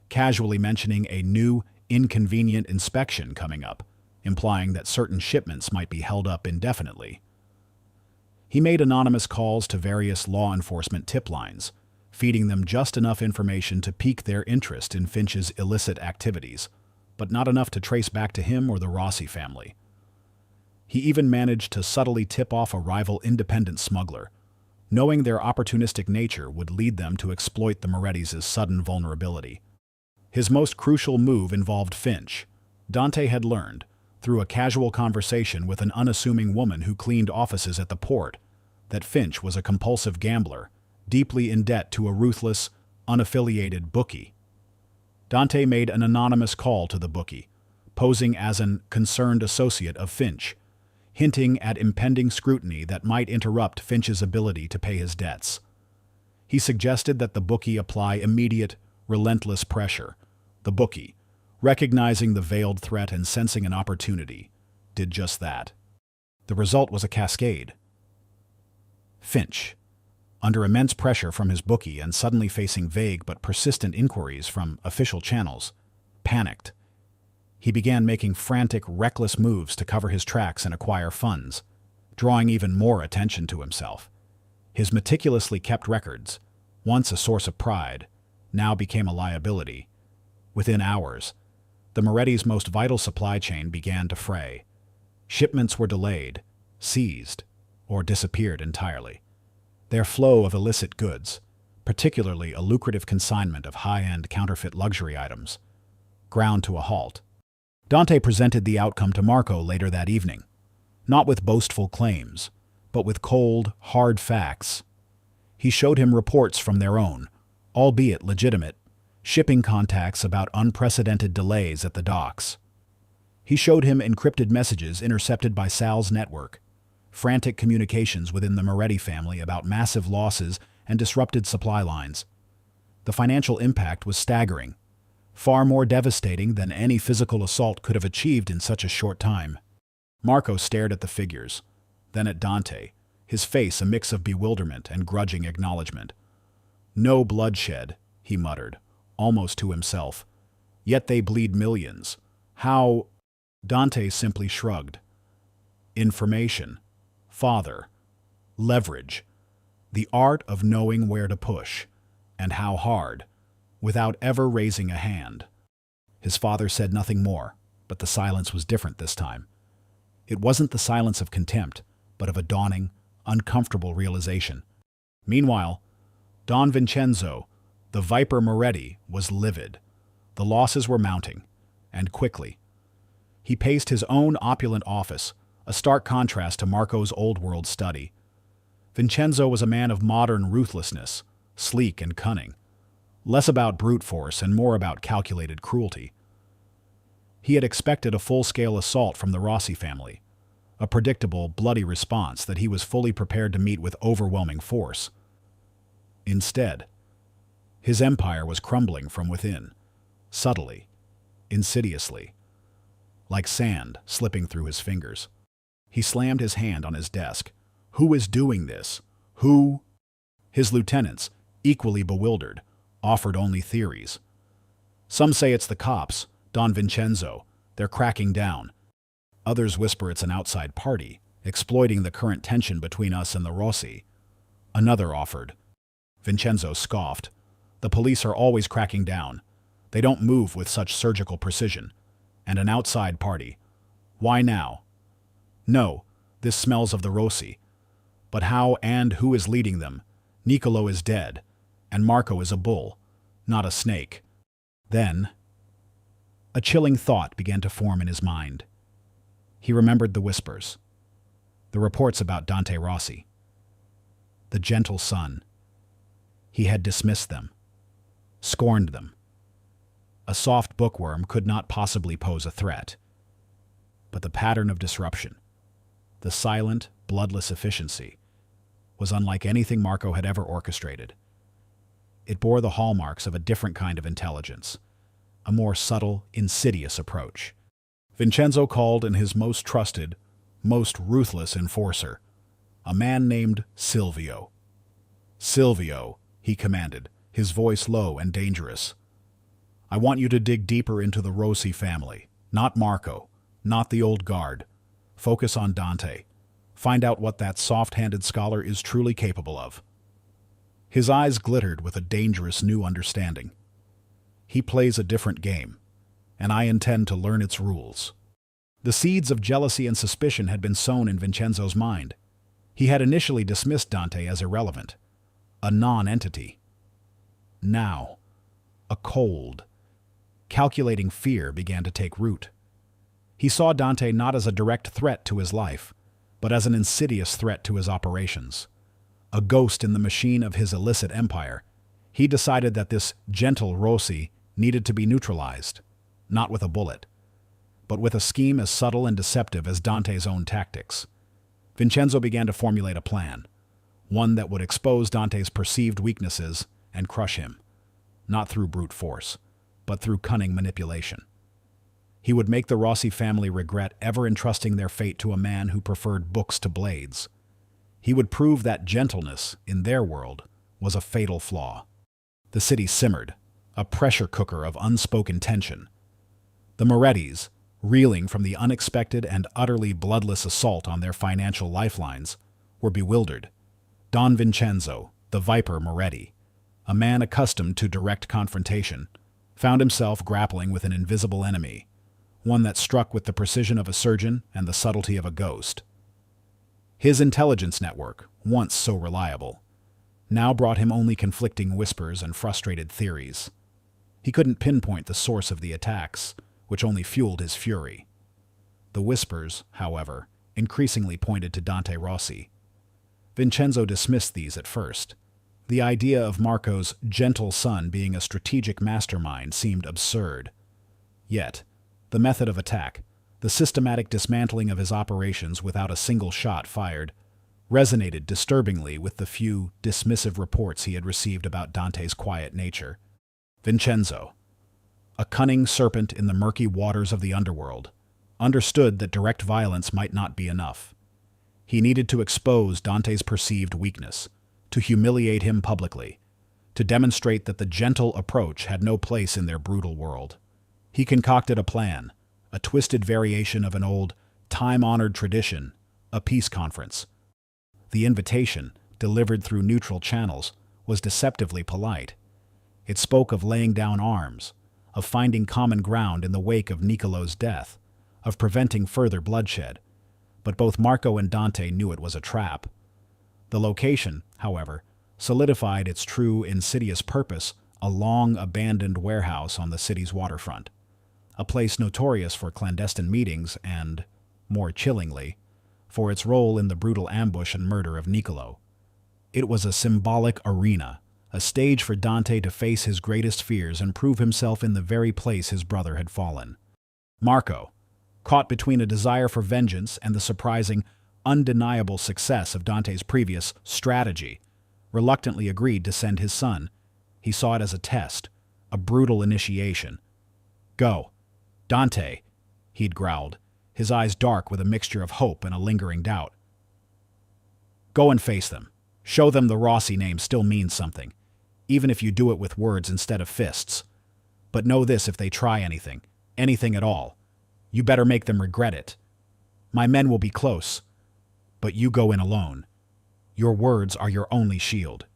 casually mentioning a new, inconvenient inspection coming up, implying that certain shipments might be held up indefinitely. He made anonymous calls to various law enforcement tip lines, feeding them just enough information to pique their interest in Finch's illicit activities, but not enough to trace back to him or the Rossi family. He even managed to subtly tip off a rival independent smuggler, knowing their opportunistic nature would lead them to exploit the Moretti's sudden vulnerability. His most crucial move involved Finch. Dante had learned, through a casual conversation with an unassuming woman who cleaned offices at the port, that Finch was a compulsive gambler, deeply in debt to a ruthless, unaffiliated bookie. Dante made an anonymous call to the bookie, posing as an concerned associate of Finch, hinting at impending scrutiny that might interrupt Finch's ability to pay his debts. He suggested that the bookie apply immediate, relentless pressure. The bookie, recognizing the veiled threat and sensing an opportunity, did just that. The result was a cascade. Finch, under immense pressure from his bookie and suddenly facing vague but persistent inquiries from official channels, panicked. He began making frantic, reckless moves to cover his tracks and acquire funds, drawing even more attention to himself. His meticulously kept records, once a source of pride, now became a liability. Within hours, the Moretti's most vital supply chain began to fray. Shipments were delayed, seized, or disappeared entirely. Their flow of illicit goods, particularly a lucrative consignment of high-end counterfeit luxury items, ground to a halt. Dante presented the outcome to Marco later that evening, not with boastful claims, but with cold, hard facts. He showed him reports from their own, albeit legitimate, shipping contacts about unprecedented delays at the docks. He showed him encrypted messages intercepted by Sal's network, frantic communications within the Moretti family about massive losses and disrupted supply lines. The financial impact was staggering, far more devastating than any physical assault could have achieved in such a short time. Marco stared at the figures, then at Dante, his face a mix of bewilderment and grudging acknowledgement. "No bloodshed," he muttered, almost to himself. "Yet they bleed millions. How?" Dante simply shrugged. "Information. Father. Leverage. The art of knowing where to push, and how hard, without ever raising a hand." His father said nothing more, but the silence was different this time. It wasn't the silence of contempt, but of a dawning, uncomfortable realization. Meanwhile, Don Vincenzo, the Viper Moretti, was livid. The losses were mounting, and quickly. He paced his own opulent office, a stark contrast to Marco's old-world study. Vincenzo was a man of modern ruthlessness, sleek and cunning, less about brute force and more about calculated cruelty. He had expected a full-scale assault from the Rossi family, a predictable, bloody response that he was fully prepared to meet with overwhelming force. Instead, his empire was crumbling from within, subtly, insidiously, like sand slipping through his fingers. He slammed his hand on his desk. Who is doing this? Who? His lieutenants, equally bewildered, offered only theories. Some say it's the cops, Don Vincenzo. They're cracking down. Others whisper it's an outside party, exploiting the current tension between us and the Rossi. Another offered. Vincenzo scoffed. The police are always cracking down. They don't move with such surgical precision. And an outside party. Why now? No, this smells of the Rossi. But how and who is leading them? Niccolo is dead, and Marco is a bull, not a snake. Then, a chilling thought began to form in his mind. He remembered the whispers, the reports about Dante Rossi, the gentle son. He had dismissed them, scorned them. A soft bookworm could not possibly pose a threat. But the pattern of disruption, the silent, bloodless efficiency, was unlike anything Marco had ever orchestrated. It bore the hallmarks of a different kind of intelligence, a more subtle, insidious approach. Vincenzo called in his most trusted, most ruthless enforcer, a man named Silvio. "Silvio," he commanded, his voice low and dangerous. "I want you to dig deeper into the Rossi family. Not Marco, not the old guard. Focus on Dante. Find out what that soft-handed scholar is truly capable of." His eyes glittered with a dangerous new understanding. "He plays a different game, and I intend to learn its rules." The seeds of jealousy and suspicion had been sown in Vincenzo's mind. He had initially dismissed Dante as irrelevant, a non-entity. Now, a cold, calculating fear began to take root. He saw Dante not as a direct threat to his life, but as an insidious threat to his operations. A ghost in the machine of his illicit empire, he decided that this gentle Rossi needed to be neutralized, not with a bullet, but with a scheme as subtle and deceptive as Dante's own tactics. Vincenzo began to formulate a plan, one that would expose Dante's perceived weaknesses and crush him, not through brute force, but through cunning manipulation. He would make the Rossi family regret ever entrusting their fate to a man who preferred books to blades. He would prove that gentleness, in their world, was a fatal flaw. The city simmered, a pressure cooker of unspoken tension. The Morettis, reeling from the unexpected and utterly bloodless assault on their financial lifelines, were bewildered. Don Vincenzo, the Viper Moretti, a man accustomed to direct confrontation, found himself grappling with an invisible enemy, one that struck with the precision of a surgeon and the subtlety of a ghost. His intelligence network, once so reliable, now brought him only conflicting whispers and frustrated theories. He couldn't pinpoint the source of the attacks, which only fueled his fury. The whispers, however, increasingly pointed to Dante Rossi. Vincenzo dismissed these at first. The idea of Marco's gentle son being a strategic mastermind seemed absurd. Yet, the method of attack, the systematic dismantling of his operations without a single shot fired, resonated disturbingly with the few dismissive reports he had received about Dante's quiet nature. Vincenzo, a cunning serpent in the murky waters of the underworld, understood that direct violence might not be enough. He needed to expose Dante's perceived weakness, to humiliate him publicly, to demonstrate that the gentle approach had no place in their brutal world. He concocted a plan, a twisted variation of an old, time-honored tradition, a peace conference. The invitation, delivered through neutral channels, was deceptively polite. It spoke of laying down arms, of finding common ground in the wake of Niccolo's death, of preventing further bloodshed. But both Marco and Dante knew it was a trap. The location, however, solidified its true insidious purpose, a long-abandoned warehouse on the city's waterfront, a place notorious for clandestine meetings and, more chillingly, for its role in the brutal ambush and murder of Niccolo. It was a symbolic arena, a stage for Dante to face his greatest fears and prove himself in the very place his brother had fallen. Marco, caught between a desire for vengeance and the surprising, undeniable success of Dante's previous strategy, reluctantly agreed to send his son. He saw it as a test, a brutal initiation. "Go, Dante," he'd growled, his eyes dark with a mixture of hope and a lingering doubt. "Go and face them. Show them the Rossi name still means something, even if you do it with words instead of fists. But know this, if they try anything at all, you better make them regret it. My men will be close, but you go in alone. Your words are your only shield."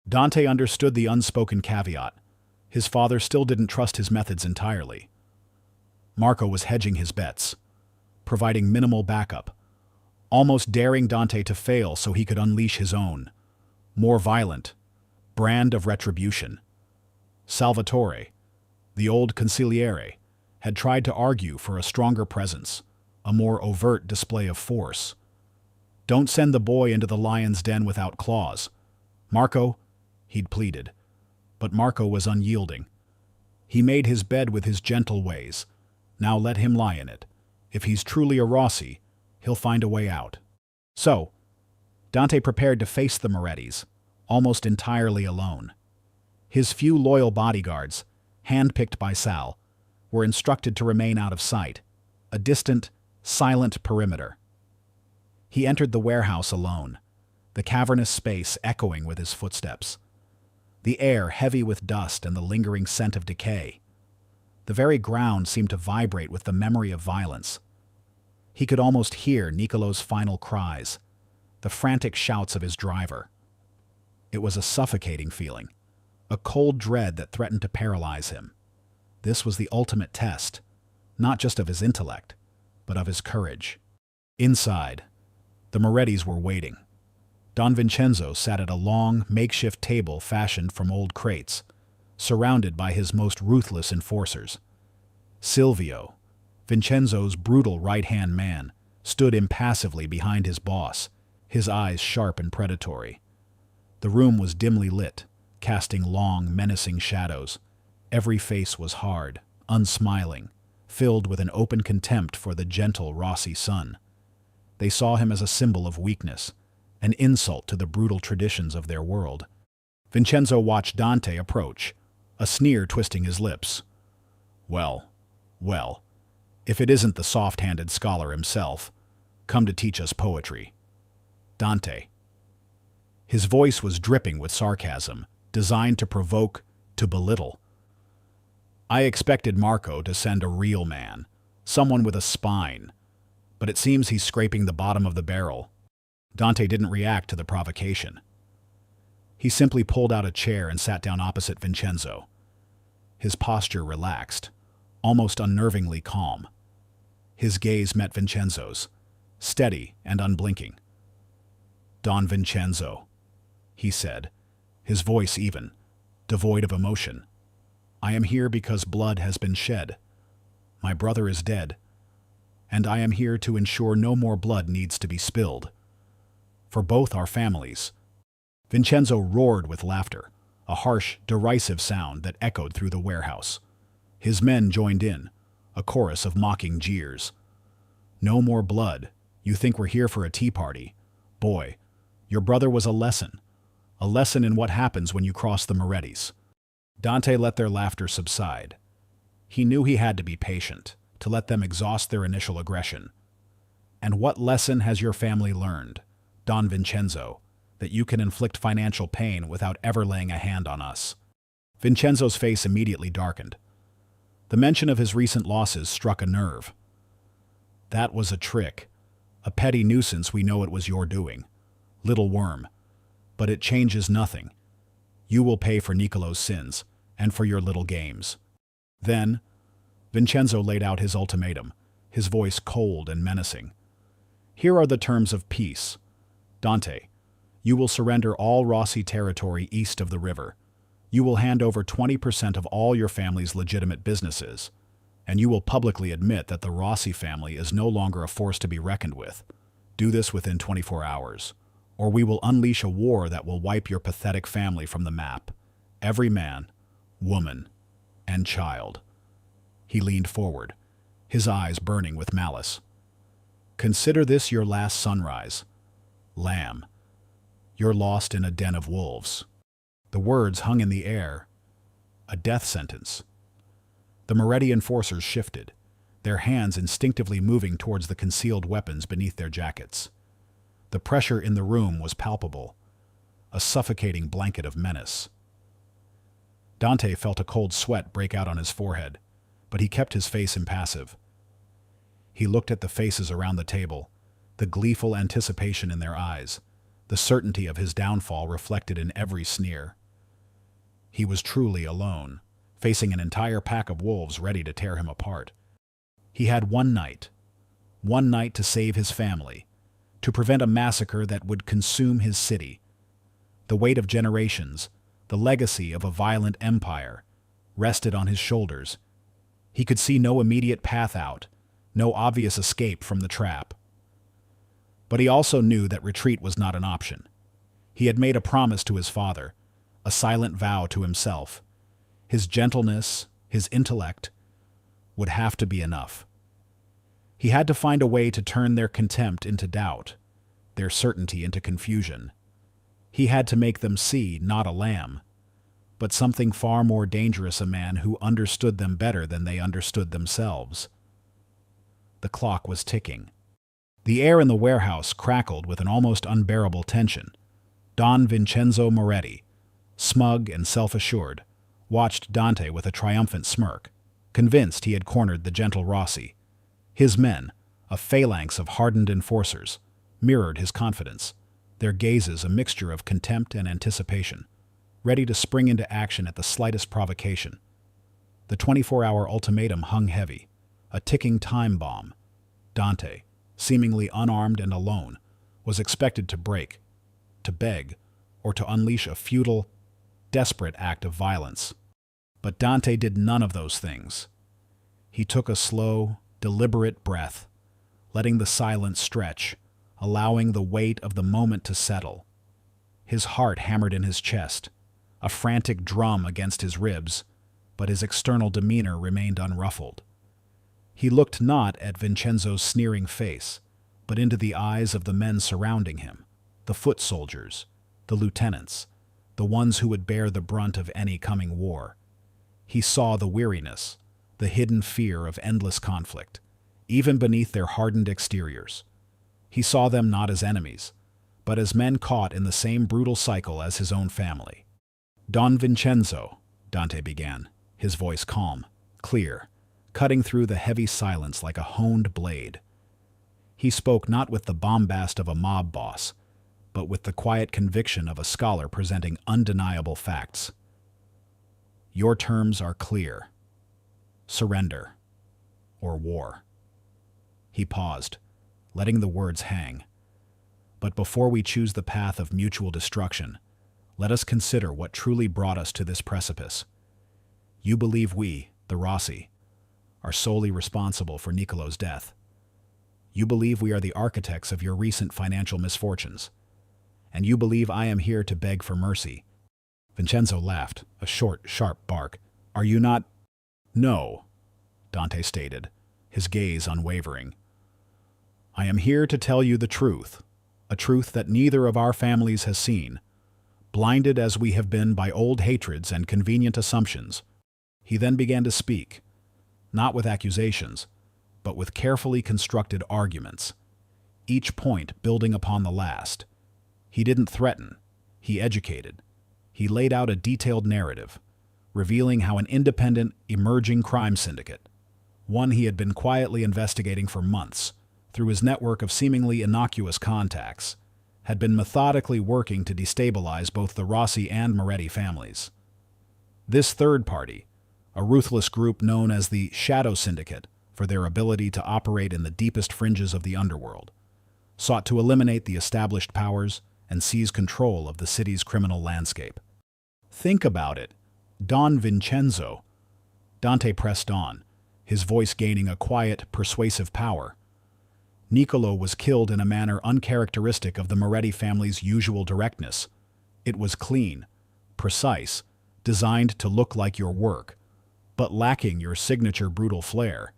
Dante understood the unspoken caveat. His father still didn't trust his methods entirely. Marco was hedging his bets, providing minimal backup, almost daring Dante to fail so he could unleash his own, more violent, brand of retribution. Salvatore, the old consigliere, had tried to argue for a stronger presence, a more overt display of force. "Don't send the boy into the lion's den without claws. Marco," he'd pleaded. But Marco was unyielding. He made his bed with his gentle ways. Now let him lie in it. If he's truly a Rossi, he'll find a way out. So, Dante prepared to face the Morettis, almost entirely alone. His few loyal bodyguards, handpicked by Sal, were instructed to remain out of sight, a distant, silent perimeter. He entered the warehouse alone, the cavernous space echoing with his footsteps. The air heavy with dust and the lingering scent of decay. The very ground seemed to vibrate with the memory of violence. He could almost hear Nicolo's final cries, the frantic shouts of his driver. It was a suffocating feeling, a cold dread that threatened to paralyze him. This was the ultimate test, not just of his intellect, but of his courage. Inside, the Morettis were waiting. Don Vincenzo sat at a long, makeshift table fashioned from old crates, surrounded by his most ruthless enforcers. Silvio, Vincenzo's brutal right-hand man, stood impassively behind his boss, his eyes sharp and predatory. The room was dimly lit, casting long, menacing shadows. Every face was hard, unsmiling, filled with an open contempt for the gentle Rossi son. They saw him as a symbol of weakness, an insult to the brutal traditions of their world. Vincenzo watched Dante approach, a sneer twisting his lips. Well, if it isn't the soft-handed scholar himself, come to teach us poetry. Dante. His voice was dripping with sarcasm, designed to provoke, to belittle. I expected Marco to send a real man, someone with a spine, but it seems he's scraping the bottom of the barrel. Dante didn't react to the provocation. He simply pulled out a chair and sat down opposite Vincenzo. His posture relaxed, almost unnervingly calm. His gaze met Vincenzo's, steady and unblinking. Don Vincenzo, he said, his voice even, devoid of emotion. I am here because blood has been shed. My brother is dead, and I am here to ensure no more blood needs to be spilled. For both our families. Vincenzo roared with laughter, a harsh, derisive sound that echoed through the warehouse. His men joined in, a chorus of mocking jeers. No more blood. You think we're here for a tea party? Boy, your brother was a lesson in what happens when you cross the Morettis. Dante let their laughter subside. He knew he had to be patient, to let them exhaust their initial aggression. And what lesson has your family learned, Don Vincenzo, that you can inflict financial pain without ever laying a hand on us? Vincenzo's face immediately darkened. The mention of his recent losses struck a nerve. That was a trick, a petty nuisance. We know it was your doing, little worm. But it changes nothing. You will pay for Nicolo's sins and for your little games. Then, Vincenzo laid out his ultimatum, his voice cold and menacing. Here are the terms of peace. Dante, you will surrender all Rossi territory east of the river. You will hand over 20% of all your family's legitimate businesses, and you will publicly admit that the Rossi family is no longer a force to be reckoned with. Do this within 24 hours, or we will unleash a war that will wipe your pathetic family from the map. Every man, woman, and child. He leaned forward, his eyes burning with malice. Consider this your last sunrise. Lamb, you're lost in a den of wolves. The words hung in the air, a death sentence. The Moretti enforcers shifted, their hands instinctively moving towards the concealed weapons beneath their jackets. The pressure in the room was palpable, a suffocating blanket of menace. Dante felt a cold sweat break out on his forehead, but he kept his face impassive. He looked at the faces around the table, the gleeful anticipation in their eyes, the certainty of his downfall reflected in every sneer. He was truly alone, facing an entire pack of wolves ready to tear him apart. He had one night to save his family, to prevent a massacre that would consume his city. The weight of generations, the legacy of a violent empire, rested on his shoulders. He could see no immediate path out, no obvious escape from the trap. But he also knew that retreat was not an option. He had made a promise to his father, a silent vow to himself. His gentleness, his intellect, would have to be enough. He had to find a way to turn their contempt into doubt, their certainty into confusion. He had to make them see not a lamb, but something far more dangerous, a man who understood them better than they understood themselves. The clock was ticking. The air in the warehouse crackled with an almost unbearable tension, Don Vincenzo Moretti, smug and self-assured, watched Dante with a triumphant smirk, convinced he had cornered the gentle Rossi. His men, a phalanx of hardened enforcers, mirrored his confidence, their gazes a mixture of contempt and anticipation, ready to spring into action at the slightest provocation. The 24-hour ultimatum hung heavy, a ticking time bomb. Dante, seemingly unarmed and alone, was expected to break, to beg, or to unleash a futile, desperate act of violence. But Dante did none of those things. He took a slow, deliberate breath, letting the silence stretch, allowing the weight of the moment to settle. His heart hammered in his chest, a frantic drum against his ribs, but his external demeanor remained unruffled. He looked not at Vincenzo's sneering face, but into the eyes of the men surrounding him, the foot soldiers, the lieutenants, the ones who would bear the brunt of any coming war. He saw the weariness, the hidden fear of endless conflict, even beneath their hardened exteriors. He saw them not as enemies, but as men caught in the same brutal cycle as his own family. "Don Vincenzo," Dante began, his voice calm, clear, cutting through the heavy silence like a honed blade. He spoke not with the bombast of a mob boss, but with the quiet conviction of a scholar presenting undeniable facts. "Your terms are clear. Surrender, or war." He paused, letting the words hang. "But before we choose the path of mutual destruction, let us consider what truly brought us to this precipice. You believe we, the Rossi, are solely responsible for Niccolo's death. You believe we are the architects of your recent financial misfortunes. And you believe I am here to beg for mercy." Vincenzo laughed, a short, sharp bark. "Are you not—" "No," Dante stated, his gaze unwavering. "I am here to tell you the truth, a truth that neither of our families has seen, blinded as we have been by old hatreds and convenient assumptions." He then began to speak, not with accusations, but with carefully constructed arguments, each point building upon the last. He didn't threaten, he educated. He laid out a detailed narrative, revealing how an independent, emerging crime syndicate, one he had been quietly investigating for months, through his network of seemingly innocuous contacts, had been methodically working to destabilize both the Rossi and Moretti families. This third party, a ruthless group known as the Shadow Syndicate for their ability to operate in the deepest fringes of the underworld, sought to eliminate the established powers and seize control of the city's criminal landscape. "Think about it, Don Vincenzo." Dante pressed on, his voice gaining a quiet, persuasive power. "Niccolo was killed in a manner uncharacteristic of the Moretti family's usual directness. It was clean, precise, designed to look like your work, but lacking your signature brutal flair,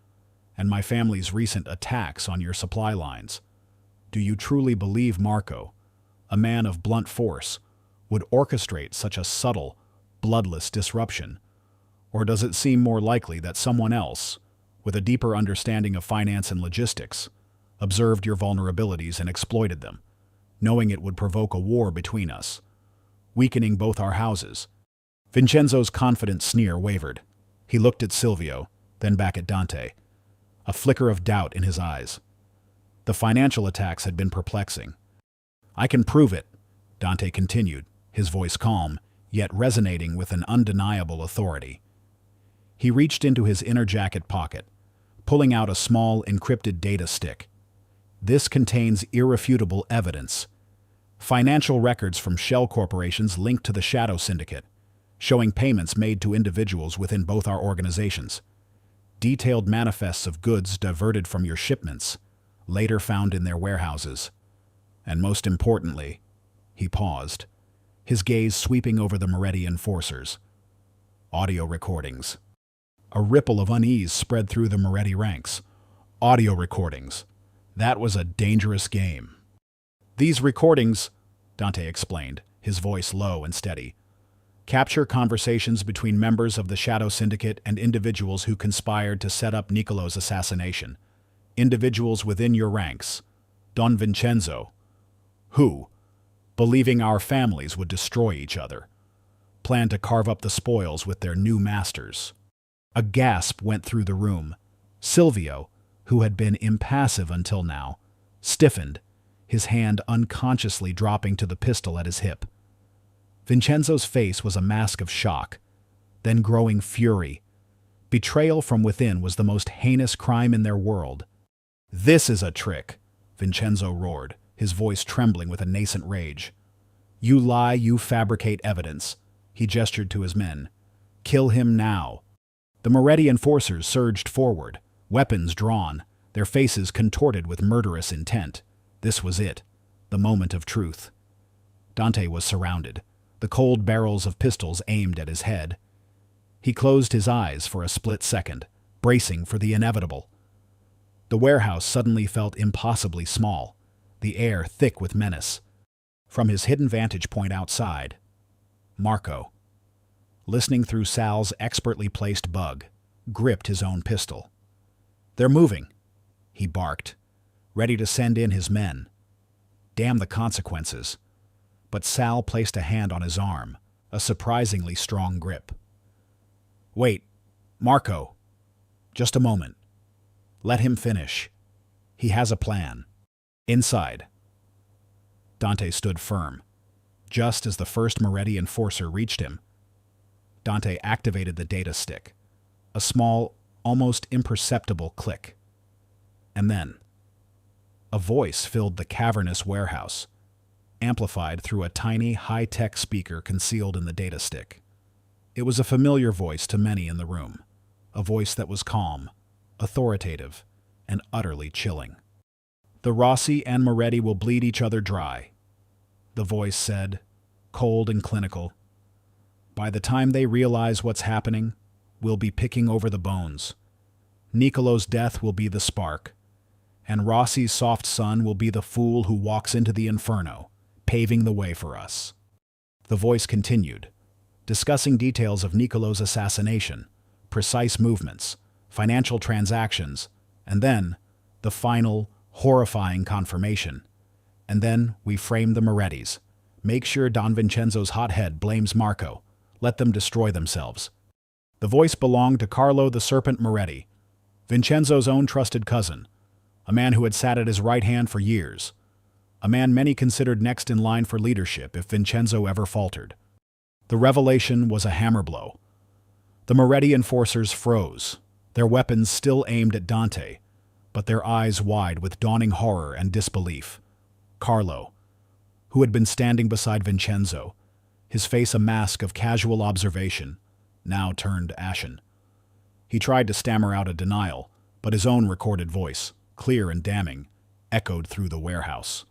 and my family's recent attacks on your supply lines. Do you truly believe Marco, a man of blunt force, would orchestrate such a subtle, bloodless disruption? Or does it seem more likely that someone else, with a deeper understanding of finance and logistics, observed your vulnerabilities and exploited them, knowing it would provoke a war between us, weakening both our houses?" Vincenzo's confident sneer wavered. He looked at Silvio, then back at Dante, a flicker of doubt in his eyes. The financial attacks had been perplexing. "I can prove it," Dante continued, his voice calm, yet resonating with an undeniable authority. He reached into his inner jacket pocket, pulling out a small, encrypted data stick. "This contains irrefutable evidence. Financial records from shell corporations linked to the Shadow Syndicate, showing payments made to individuals within both our organizations. Detailed manifests of goods diverted from your shipments, later found in their warehouses. And most importantly," he paused, his gaze sweeping over the Moretti enforcers, "audio recordings." A ripple of unease spread through the Moretti ranks. Audio recordings. That was a dangerous game. "These recordings," Dante explained, his voice low and steady, "capture conversations between members of the Shadow Syndicate and individuals who conspired to set up Niccolo's assassination. Individuals within your ranks. Don Vincenzo, who, believing our families would destroy each other, planned to carve up the spoils with their new masters. A gasp went through the room. Silvio, who had been impassive until now, stiffened, his hand unconsciously dropping to the pistol at his hip. Vincenzo's face was a mask of shock, then growing fury. Betrayal from within was the most heinous crime in their world. "This is a trick," Vincenzo roared, his voice trembling with a nascent rage. "You lie, you fabricate evidence." He gestured to his men. "Kill him now." The Moretti enforcers surged forward, weapons drawn, their faces contorted with murderous intent. This was it, the moment of truth. Dante was surrounded, the cold barrels of pistols aimed at his head. He closed his eyes for a split second, bracing for the inevitable. The warehouse suddenly felt impossibly small, the air thick with menace. From his hidden vantage point outside, Marco, listening through Sal's expertly placed bug, gripped his own pistol. "They're moving," he barked, ready to send in his men. Damn the consequences. But Sal placed a hand on his arm, a surprisingly strong grip. "Wait, Marco. Just a moment. Let him finish. He has a plan." Inside, Dante stood firm. Just as the first Moretti enforcer reached him, Dante activated the data stick. A small, almost imperceptible click. And then, a voice filled the cavernous warehouse, amplified through a tiny, high-tech speaker concealed in the data stick. It was a familiar voice to many in the room, a voice that was calm, authoritative, and utterly chilling. "The Rossi and Moretti will bleed each other dry," the voice said, cold and clinical. "By the time they realize what's happening, we'll be picking over the bones. Niccolo's death will be the spark, and Rossi's soft son will be the fool who walks into the inferno, paving the way for us." The voice continued, discussing details of Niccolo's assassination, precise movements, financial transactions, and then the final, horrifying confirmation. "And then we frame the Morettis. Make sure Don Vincenzo's hothead blames Marco. Let them destroy themselves." The voice belonged to Carlo the Serpent Moretti, Vincenzo's own trusted cousin, a man who had sat at his right hand for years, a man many considered next in line for leadership if Vincenzo ever faltered. The revelation was a hammer blow. The Moretti enforcers froze, their weapons still aimed at Dante, but their eyes wide with dawning horror and disbelief. Carlo, who had been standing beside Vincenzo, his face a mask of casual observation, now turned ashen. He tried to stammer out a denial, but his own recorded voice, clear and damning, echoed through the warehouse.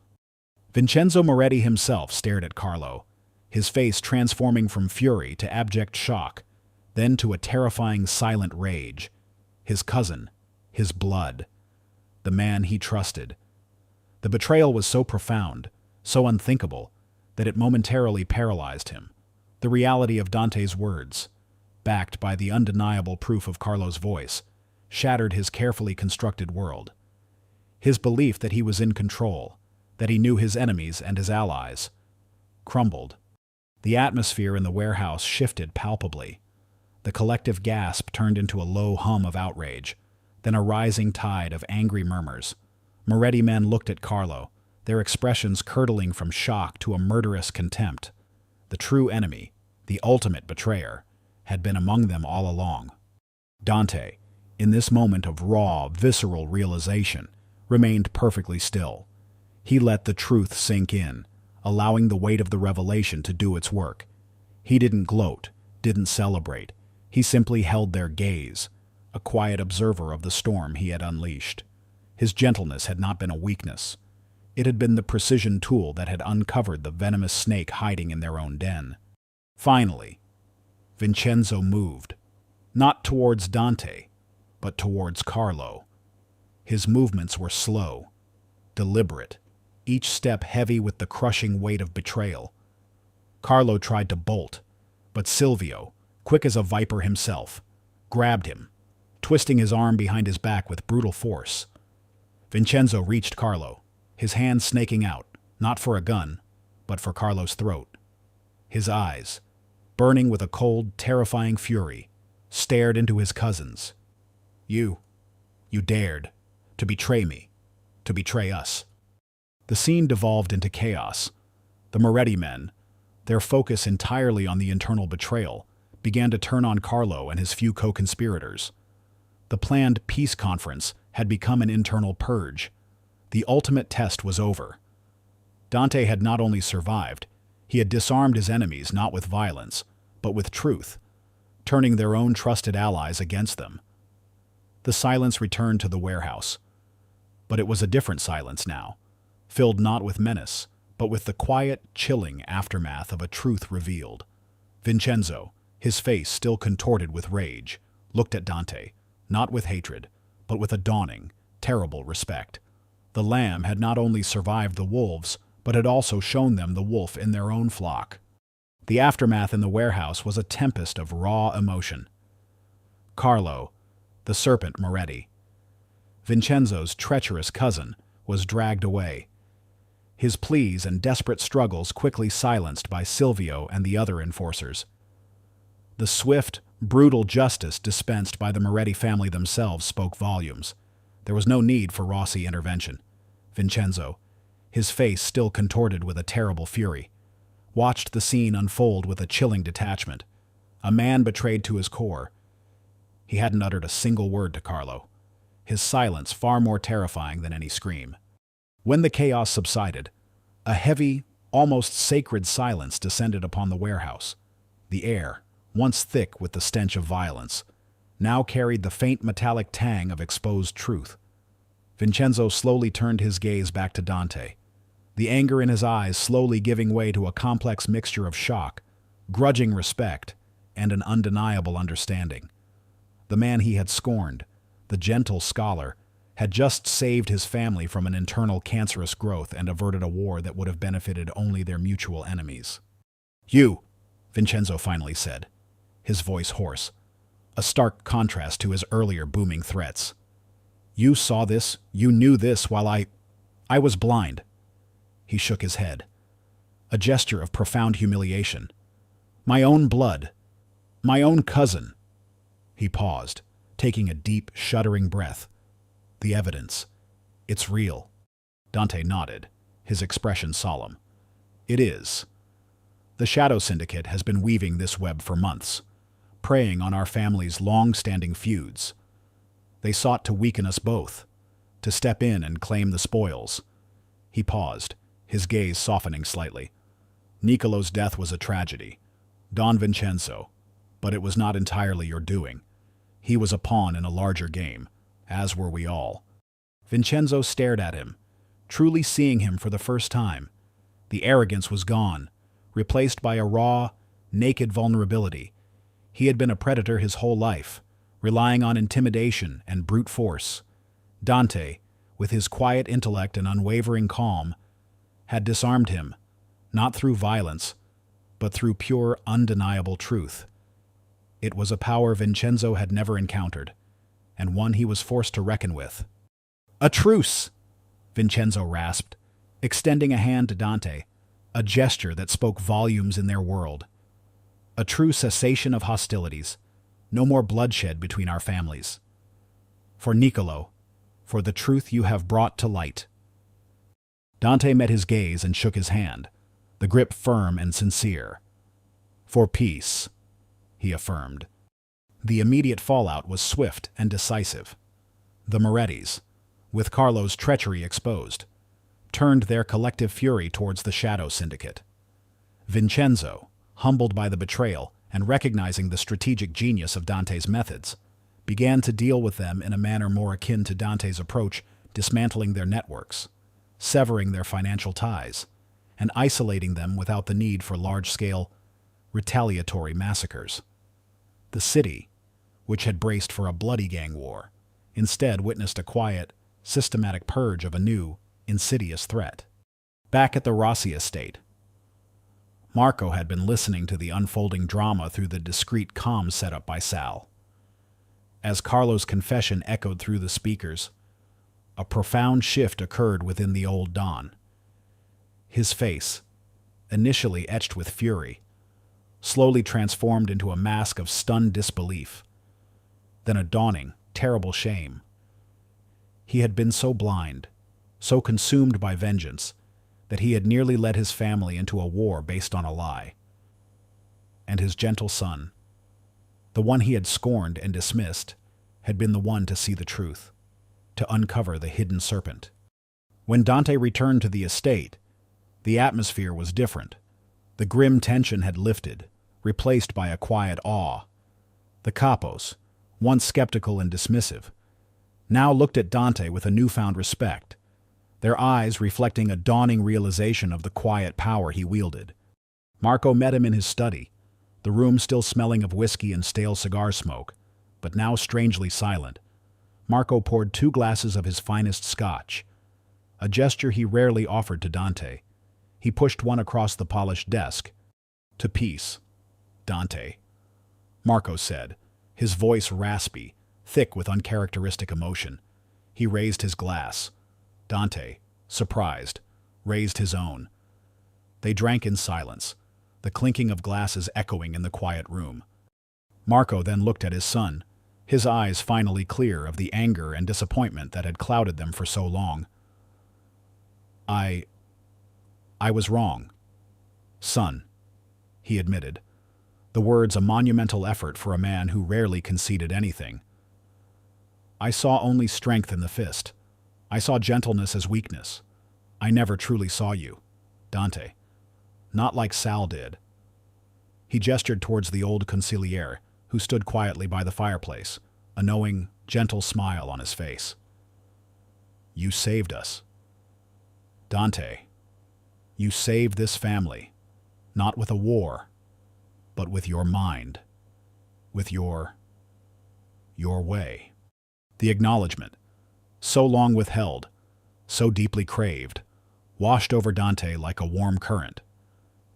Vincenzo Moretti himself stared at Carlo, his face transforming from fury to abject shock, then to a terrifying silent rage. His cousin, his blood, the man he trusted. The betrayal was so profound, so unthinkable, that it momentarily paralyzed him. The reality of Dante's words, backed by the undeniable proof of Carlo's voice, shattered his carefully constructed world. His belief that he was in control, that he knew his enemies and his allies, crumbled. The atmosphere in the warehouse shifted palpably. The collective gasp turned into a low hum of outrage, then a rising tide of angry murmurs. Moretti men looked at Carlo, their expressions curdling from shock to a murderous contempt. The true enemy, the ultimate betrayer, had been among them all along. Dante, in this moment of raw, visceral realization, remained perfectly still. He let the truth sink in, allowing the weight of the revelation to do its work. He didn't gloat, didn't celebrate. He simply held their gaze, a quiet observer of the storm he had unleashed. His gentleness had not been a weakness. It had been the precision tool that had uncovered the venomous snake hiding in their own den. Finally, Vincenzo moved, not towards Dante, but towards Carlo. His movements were slow, deliberate, each step heavy with the crushing weight of betrayal. Carlo tried to bolt, but Silvio, quick as a viper himself, grabbed him, twisting his arm behind his back with brutal force. Vincenzo reached Carlo, his hand snaking out, not for a gun, but for Carlo's throat. His eyes, burning with a cold, terrifying fury, stared into his cousin's. You dared to betray me, to betray us. The scene devolved into chaos. The Moretti men, their focus entirely on the internal betrayal, began to turn on Carlo and his few co-conspirators. The planned peace conference had become an internal purge. The ultimate test was over. Dante had not only survived, he had disarmed his enemies not with violence, but with truth, turning their own trusted allies against them. The silence returned to the warehouse. But it was a different silence now, filled not with menace, but with the quiet, chilling aftermath of a truth revealed. Vincenzo, his face still contorted with rage, looked at Dante, not with hatred, but with a dawning, terrible respect. The lamb had not only survived the wolves, but had also shown them the wolf in their own flock. The aftermath in the warehouse was a tempest of raw emotion. Carlo, the serpent Moretti, Vincenzo's treacherous cousin, was dragged away. His pleas and desperate struggles quickly silenced by Silvio and the other enforcers. The swift, brutal justice dispensed by the Moretti family themselves spoke volumes. There was no need for Rossi intervention. Vincenzo, his face still contorted with a terrible fury, watched the scene unfold with a chilling detachment. A man betrayed to his core. He hadn't uttered a single word to Carlo, his silence far more terrifying than any scream. When the chaos subsided, a heavy, almost sacred silence descended upon the warehouse. The air, once thick with the stench of violence, now carried the faint metallic tang of exposed truth. Vincenzo slowly turned his gaze back to Dante, the anger in his eyes slowly giving way to a complex mixture of shock, grudging respect, and an undeniable understanding. The man he had scorned, the gentle scholar, had just saved his family from an internal cancerous growth and averted a war that would have benefited only their mutual enemies. "You," Vincenzo finally said, his voice hoarse, a stark contrast to his earlier booming threats. "You saw this, you knew this while I was blind." He shook his head, a gesture of profound humiliation. "My own blood, my own cousin." He paused, taking a deep, shuddering breath. "The evidence. It's real." Dante nodded, his expression solemn. "It is. The Shadow Syndicate has been weaving this web for months, preying on our family's long-standing feuds. They sought to weaken us both, to step in and claim the spoils." He paused, his gaze softening slightly. "Niccolo's death was a tragedy, Don Vincenzo, but it was not entirely your doing. He was a pawn in a larger game, as were we all." Vincenzo stared at him, truly seeing him for the first time. The arrogance was gone, replaced by a raw, naked vulnerability. He had been a predator his whole life, relying on intimidation and brute force. Dante, with his quiet intellect and unwavering calm, had disarmed him, not through violence, but through pure, undeniable truth. It was a power Vincenzo had never encountered, and one he was forced to reckon with. "A truce!" Vincenzo rasped, extending a hand to Dante, a gesture that spoke volumes in their world. "A true cessation of hostilities, no more bloodshed between our families. For Niccolo, for the truth you have brought to light." Dante met his gaze and shook his hand, the grip firm and sincere. "For peace," he affirmed. The immediate fallout was swift and decisive. The Morettis, with Carlo's treachery exposed, turned their collective fury towards the Shadow Syndicate. Vincenzo, humbled by the betrayal and recognizing the strategic genius of Dante's methods, began to deal with them in a manner more akin to Dante's approach, dismantling their networks, severing their financial ties, and isolating them without the need for large-scale, retaliatory massacres. The city, which had braced for a bloody gang war, instead witnessed a quiet, systematic purge of a new, insidious threat. Back at the Rossi estate, Marco had been listening to the unfolding drama through the discreet comms set up by Sal. As Carlo's confession echoed through the speakers, a profound shift occurred within the old Don. His face, initially etched with fury, slowly transformed into a mask of stunned disbelief, then a dawning, terrible shame. He had been so blind, so consumed by vengeance, that he had nearly led his family into a war based on a lie. And his gentle son, the one he had scorned and dismissed, had been the one to see the truth, to uncover the hidden serpent. When Dante returned to the estate, the atmosphere was different. The grim tension had lifted, replaced by a quiet awe. The capos, once skeptical and dismissive, now looked at Dante with a newfound respect, their eyes reflecting a dawning realization of the quiet power he wielded. Marco met him in his study, the room still smelling of whiskey and stale cigar smoke, but now strangely silent. Marco poured 2 glasses of his finest scotch, a gesture he rarely offered to Dante. He pushed one across the polished desk. "To peace, Dante," Marco said, his voice raspy, thick with uncharacteristic emotion. He raised his glass. Dante, surprised, raised his own. They drank in silence, the clinking of glasses echoing in the quiet room. Marco then looked at his son, his eyes finally clear of the anger and disappointment that had clouded them for so long. I was wrong, son," he admitted, the words a monumental effort for a man who rarely conceded anything. "I saw only strength in the fist. I saw gentleness as weakness. I never truly saw you, Dante. Not like Sal did." He gestured towards the old consigliere, who stood quietly by the fireplace, a knowing, gentle smile on his face. "You saved us. Dante, you saved this family, not with a war, but with your mind, with your way." The acknowledgement, so long withheld, so deeply craved, washed over Dante like a warm current.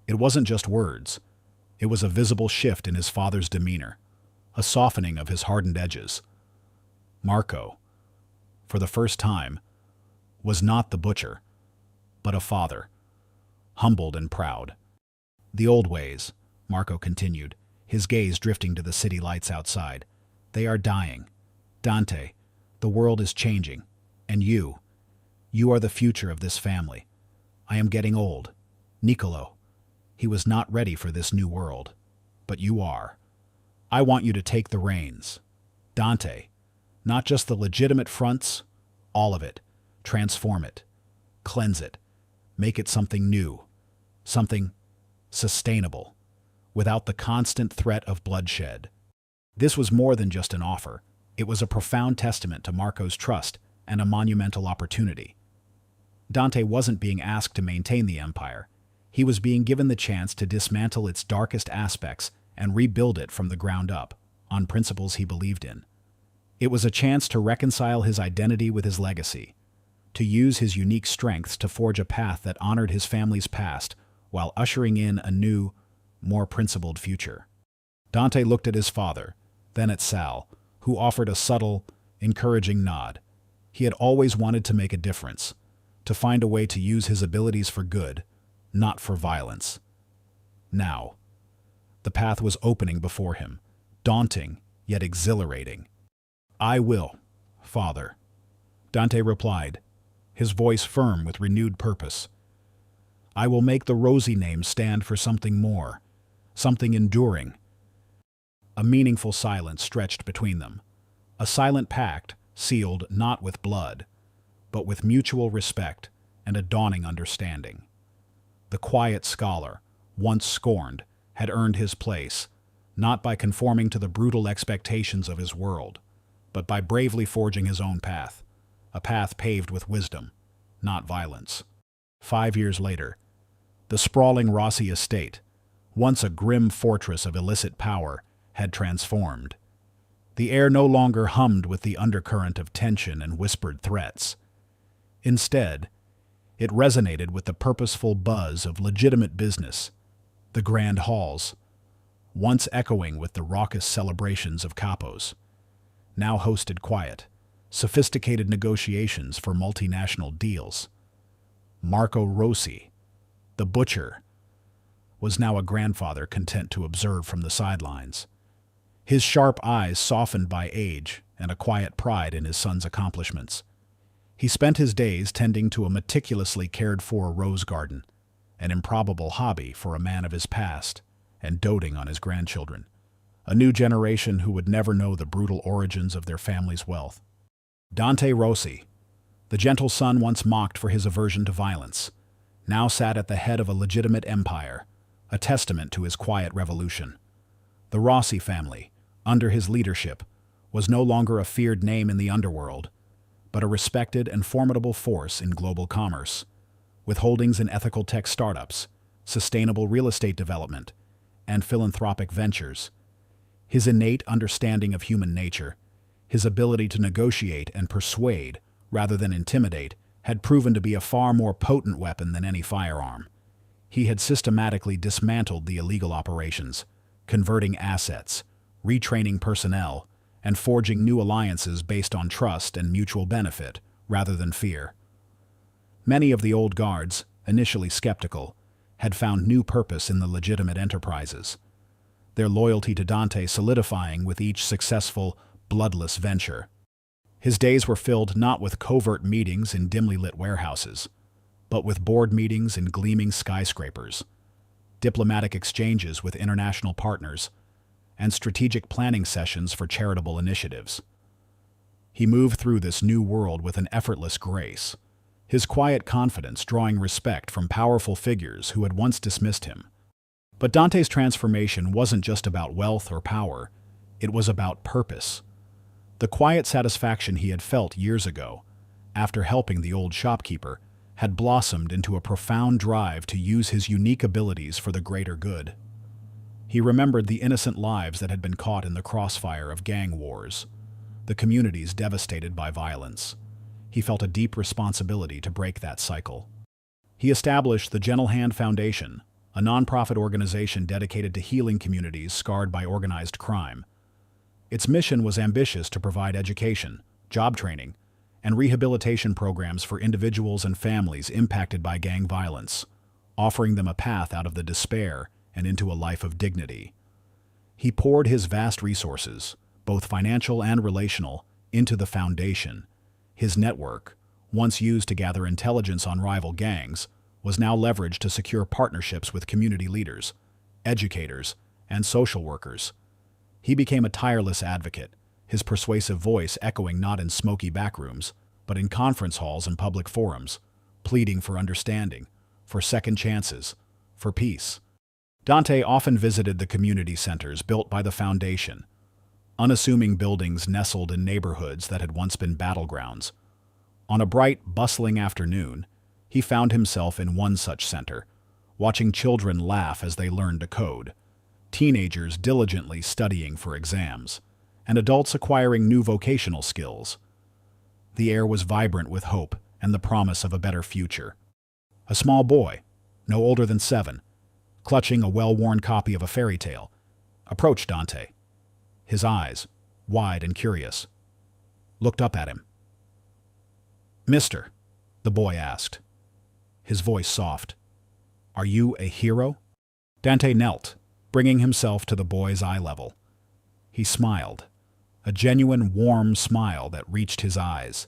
It wasn't just words. It was a visible shift in his father's demeanor, a softening of his hardened edges. Marco, for the first time, was not the butcher, but a father, humbled and proud. "The old ways," Marco continued, his gaze drifting to the city lights outside. "They are dying. Dante, the world is changing, and you are the future of this family. I am getting old. Niccolo, he was not ready for this new world, but you are. I want you to take the reins. Dante, not just the legitimate fronts, all of it. Transform it. Cleanse it. Make it something new, something sustainable, without the constant threat of bloodshed." This was more than just an offer. It was a profound testament to Marco's trust and a monumental opportunity. Dante wasn't being asked to maintain the empire. He was being given the chance to dismantle its darkest aspects and rebuild it from the ground up, on principles he believed in. It was a chance to reconcile his identity with his legacy, to use his unique strengths to forge a path that honored his family's past while ushering in a new, more principled future. Dante looked at his father, then at Sal, who offered a subtle, encouraging nod. He had always wanted to make a difference, to find a way to use his abilities for good, not for violence. Now, the path was opening before him, daunting yet exhilarating. "I will, Father," Dante replied, his voice firm with renewed purpose. "I will make the Rosie name stand for something more, something enduring." A meaningful silence stretched between them, a silent pact sealed not with blood, but with mutual respect and a dawning understanding. The quiet scholar, once scorned, had earned his place, not by conforming to the brutal expectations of his world, but by bravely forging his own path, a path paved with wisdom, not violence. 5 years later, the sprawling Rossi estate, once a grim fortress of illicit power, had transformed. The air no longer hummed with the undercurrent of tension and whispered threats. Instead, it resonated with the purposeful buzz of legitimate business. The grand halls, once echoing with the raucous celebrations of capos, now hosted quiet, sophisticated negotiations for multinational deals. Marco Rossi, the butcher, was now a grandfather content to observe from the sidelines. His sharp eyes softened by age and a quiet pride in his son's accomplishments. He spent his days tending to a meticulously cared-for rose garden, an improbable hobby for a man of his past, and doting on his grandchildren, a new generation who would never know the brutal origins of their family's wealth. Dante Rossi, the gentle son once mocked for his aversion to violence, now sat at the head of a legitimate empire, a testament to his quiet revolution. The Rossi family, under his leadership, was no longer a feared name in the underworld, but a respected and formidable force in global commerce, with holdings in ethical tech startups, sustainable real estate development, and philanthropic ventures. His innate understanding of human nature, his ability to negotiate and persuade rather than intimidate, had proven to be a far more potent weapon than any firearm. He had systematically dismantled the illegal operations, converting assets, retraining personnel, and forging new alliances based on trust and mutual benefit rather than fear. Many of the old guards, initially skeptical, had found new purpose in the legitimate enterprises, their loyalty to Dante solidifying with each successful, bloodless venture. His days were filled not with covert meetings in dimly lit warehouses, but with board meetings in gleaming skyscrapers, diplomatic exchanges with international partners, and strategic planning sessions for charitable initiatives. He moved through this new world with an effortless grace, his quiet confidence drawing respect from powerful figures who had once dismissed him. But Dante's transformation wasn't just about wealth or power, it was about purpose. The quiet satisfaction he had felt years ago, after helping the old shopkeeper, had blossomed into a profound drive to use his unique abilities for the greater good. He remembered the innocent lives that had been caught in the crossfire of gang wars, the communities devastated by violence. He felt a deep responsibility to break that cycle. He established the Gentle Hand Foundation, a nonprofit organization dedicated to healing communities scarred by organized crime. Its mission was ambitious to provide education, job training, and rehabilitation programs for individuals and families impacted by gang violence, offering them a path out of the despair and into a life of dignity. He poured his vast resources, both financial and relational, into the foundation. His network, once used to gather intelligence on rival gangs, was now leveraged to secure partnerships with community leaders, educators, and social workers. He became a tireless advocate, his persuasive voice echoing not in smoky backrooms, but in conference halls and public forums, pleading for understanding, for second chances, for peace. Dante often visited the community centers built by the foundation, unassuming buildings nestled in neighborhoods that had once been battlegrounds. On a bright, bustling afternoon, he found himself in one such center, watching children laugh as they learned to code, teenagers diligently studying for exams, and adults acquiring new vocational skills. The air was vibrant with hope and the promise of a better future. A small boy, no older than 7, clutching a well-worn copy of a fairy tale, approached Dante. His eyes, wide and curious, looked up at him. "Mister," the boy asked, his voice soft, "are you a hero?" Dante knelt, bringing himself to the boy's eye level. He smiled, a genuine warm smile that reached his eyes.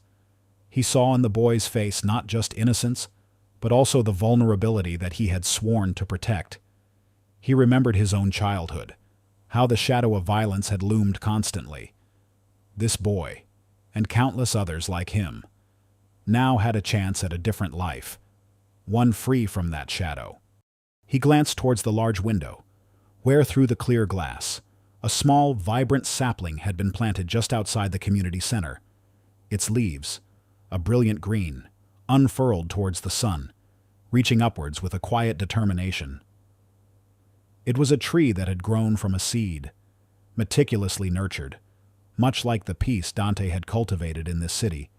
He saw in the boy's face not just innocence, but also the vulnerability that he had sworn to protect. He remembered his own childhood, how the shadow of violence had loomed constantly. This boy, and countless others like him, now had a chance at a different life, one free from that shadow. He glanced towards the large window, where through the clear glass, a small, vibrant sapling had been planted just outside the community center. Its leaves, a brilliant green, unfurled towards the sun, reaching upwards with a quiet determination. It was a tree that had grown from a seed, meticulously nurtured, much like the peace Dante had cultivated in this city.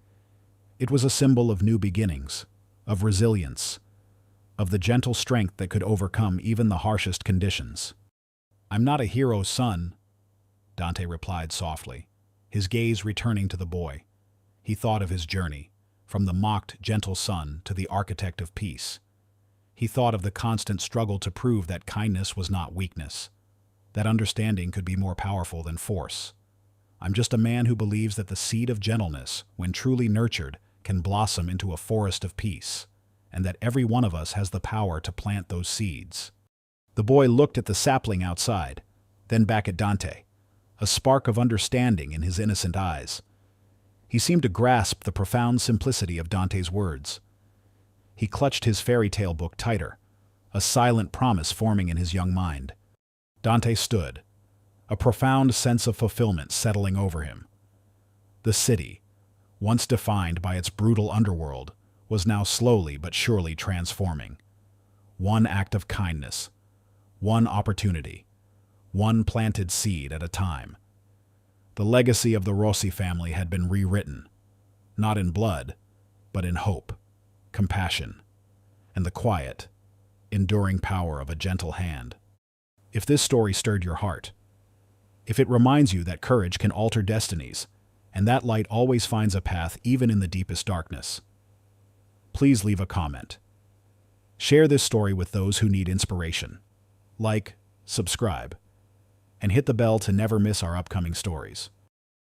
It was a symbol of new beginnings, of resilience, of the gentle strength that could overcome even the harshest conditions. "I'm not a hero's son," Dante replied softly, his gaze returning to the boy. He thought of his journey, from the mocked gentle son to the architect of peace. He thought of the constant struggle to prove that kindness was not weakness, that understanding could be more powerful than force. I'm just a man who believes that the seed of gentleness, when truly nurtured, can blossom into a forest of peace, and that every one of us has the power to plant those seeds. The boy looked at the sapling outside, then back at Dante, a spark of understanding in his innocent eyes. He seemed to grasp the profound simplicity of Dante's words. He clutched his fairy tale book tighter, a silent promise forming in his young mind. Dante stood, a profound sense of fulfillment settling over him. The city, once defined by its brutal underworld, was now slowly but surely transforming. One act of kindness, one opportunity, one planted seed at a time. The legacy of the Rossi family had been rewritten, not in blood, but in hope, compassion, and the quiet, enduring power of a gentle hand. If this story stirred your heart, if it reminds you that courage can alter destinies, and that light always finds a path even in the deepest darkness, please leave a comment. Share this story with those who need inspiration. Like, subscribe, and hit the bell to never miss our upcoming stories.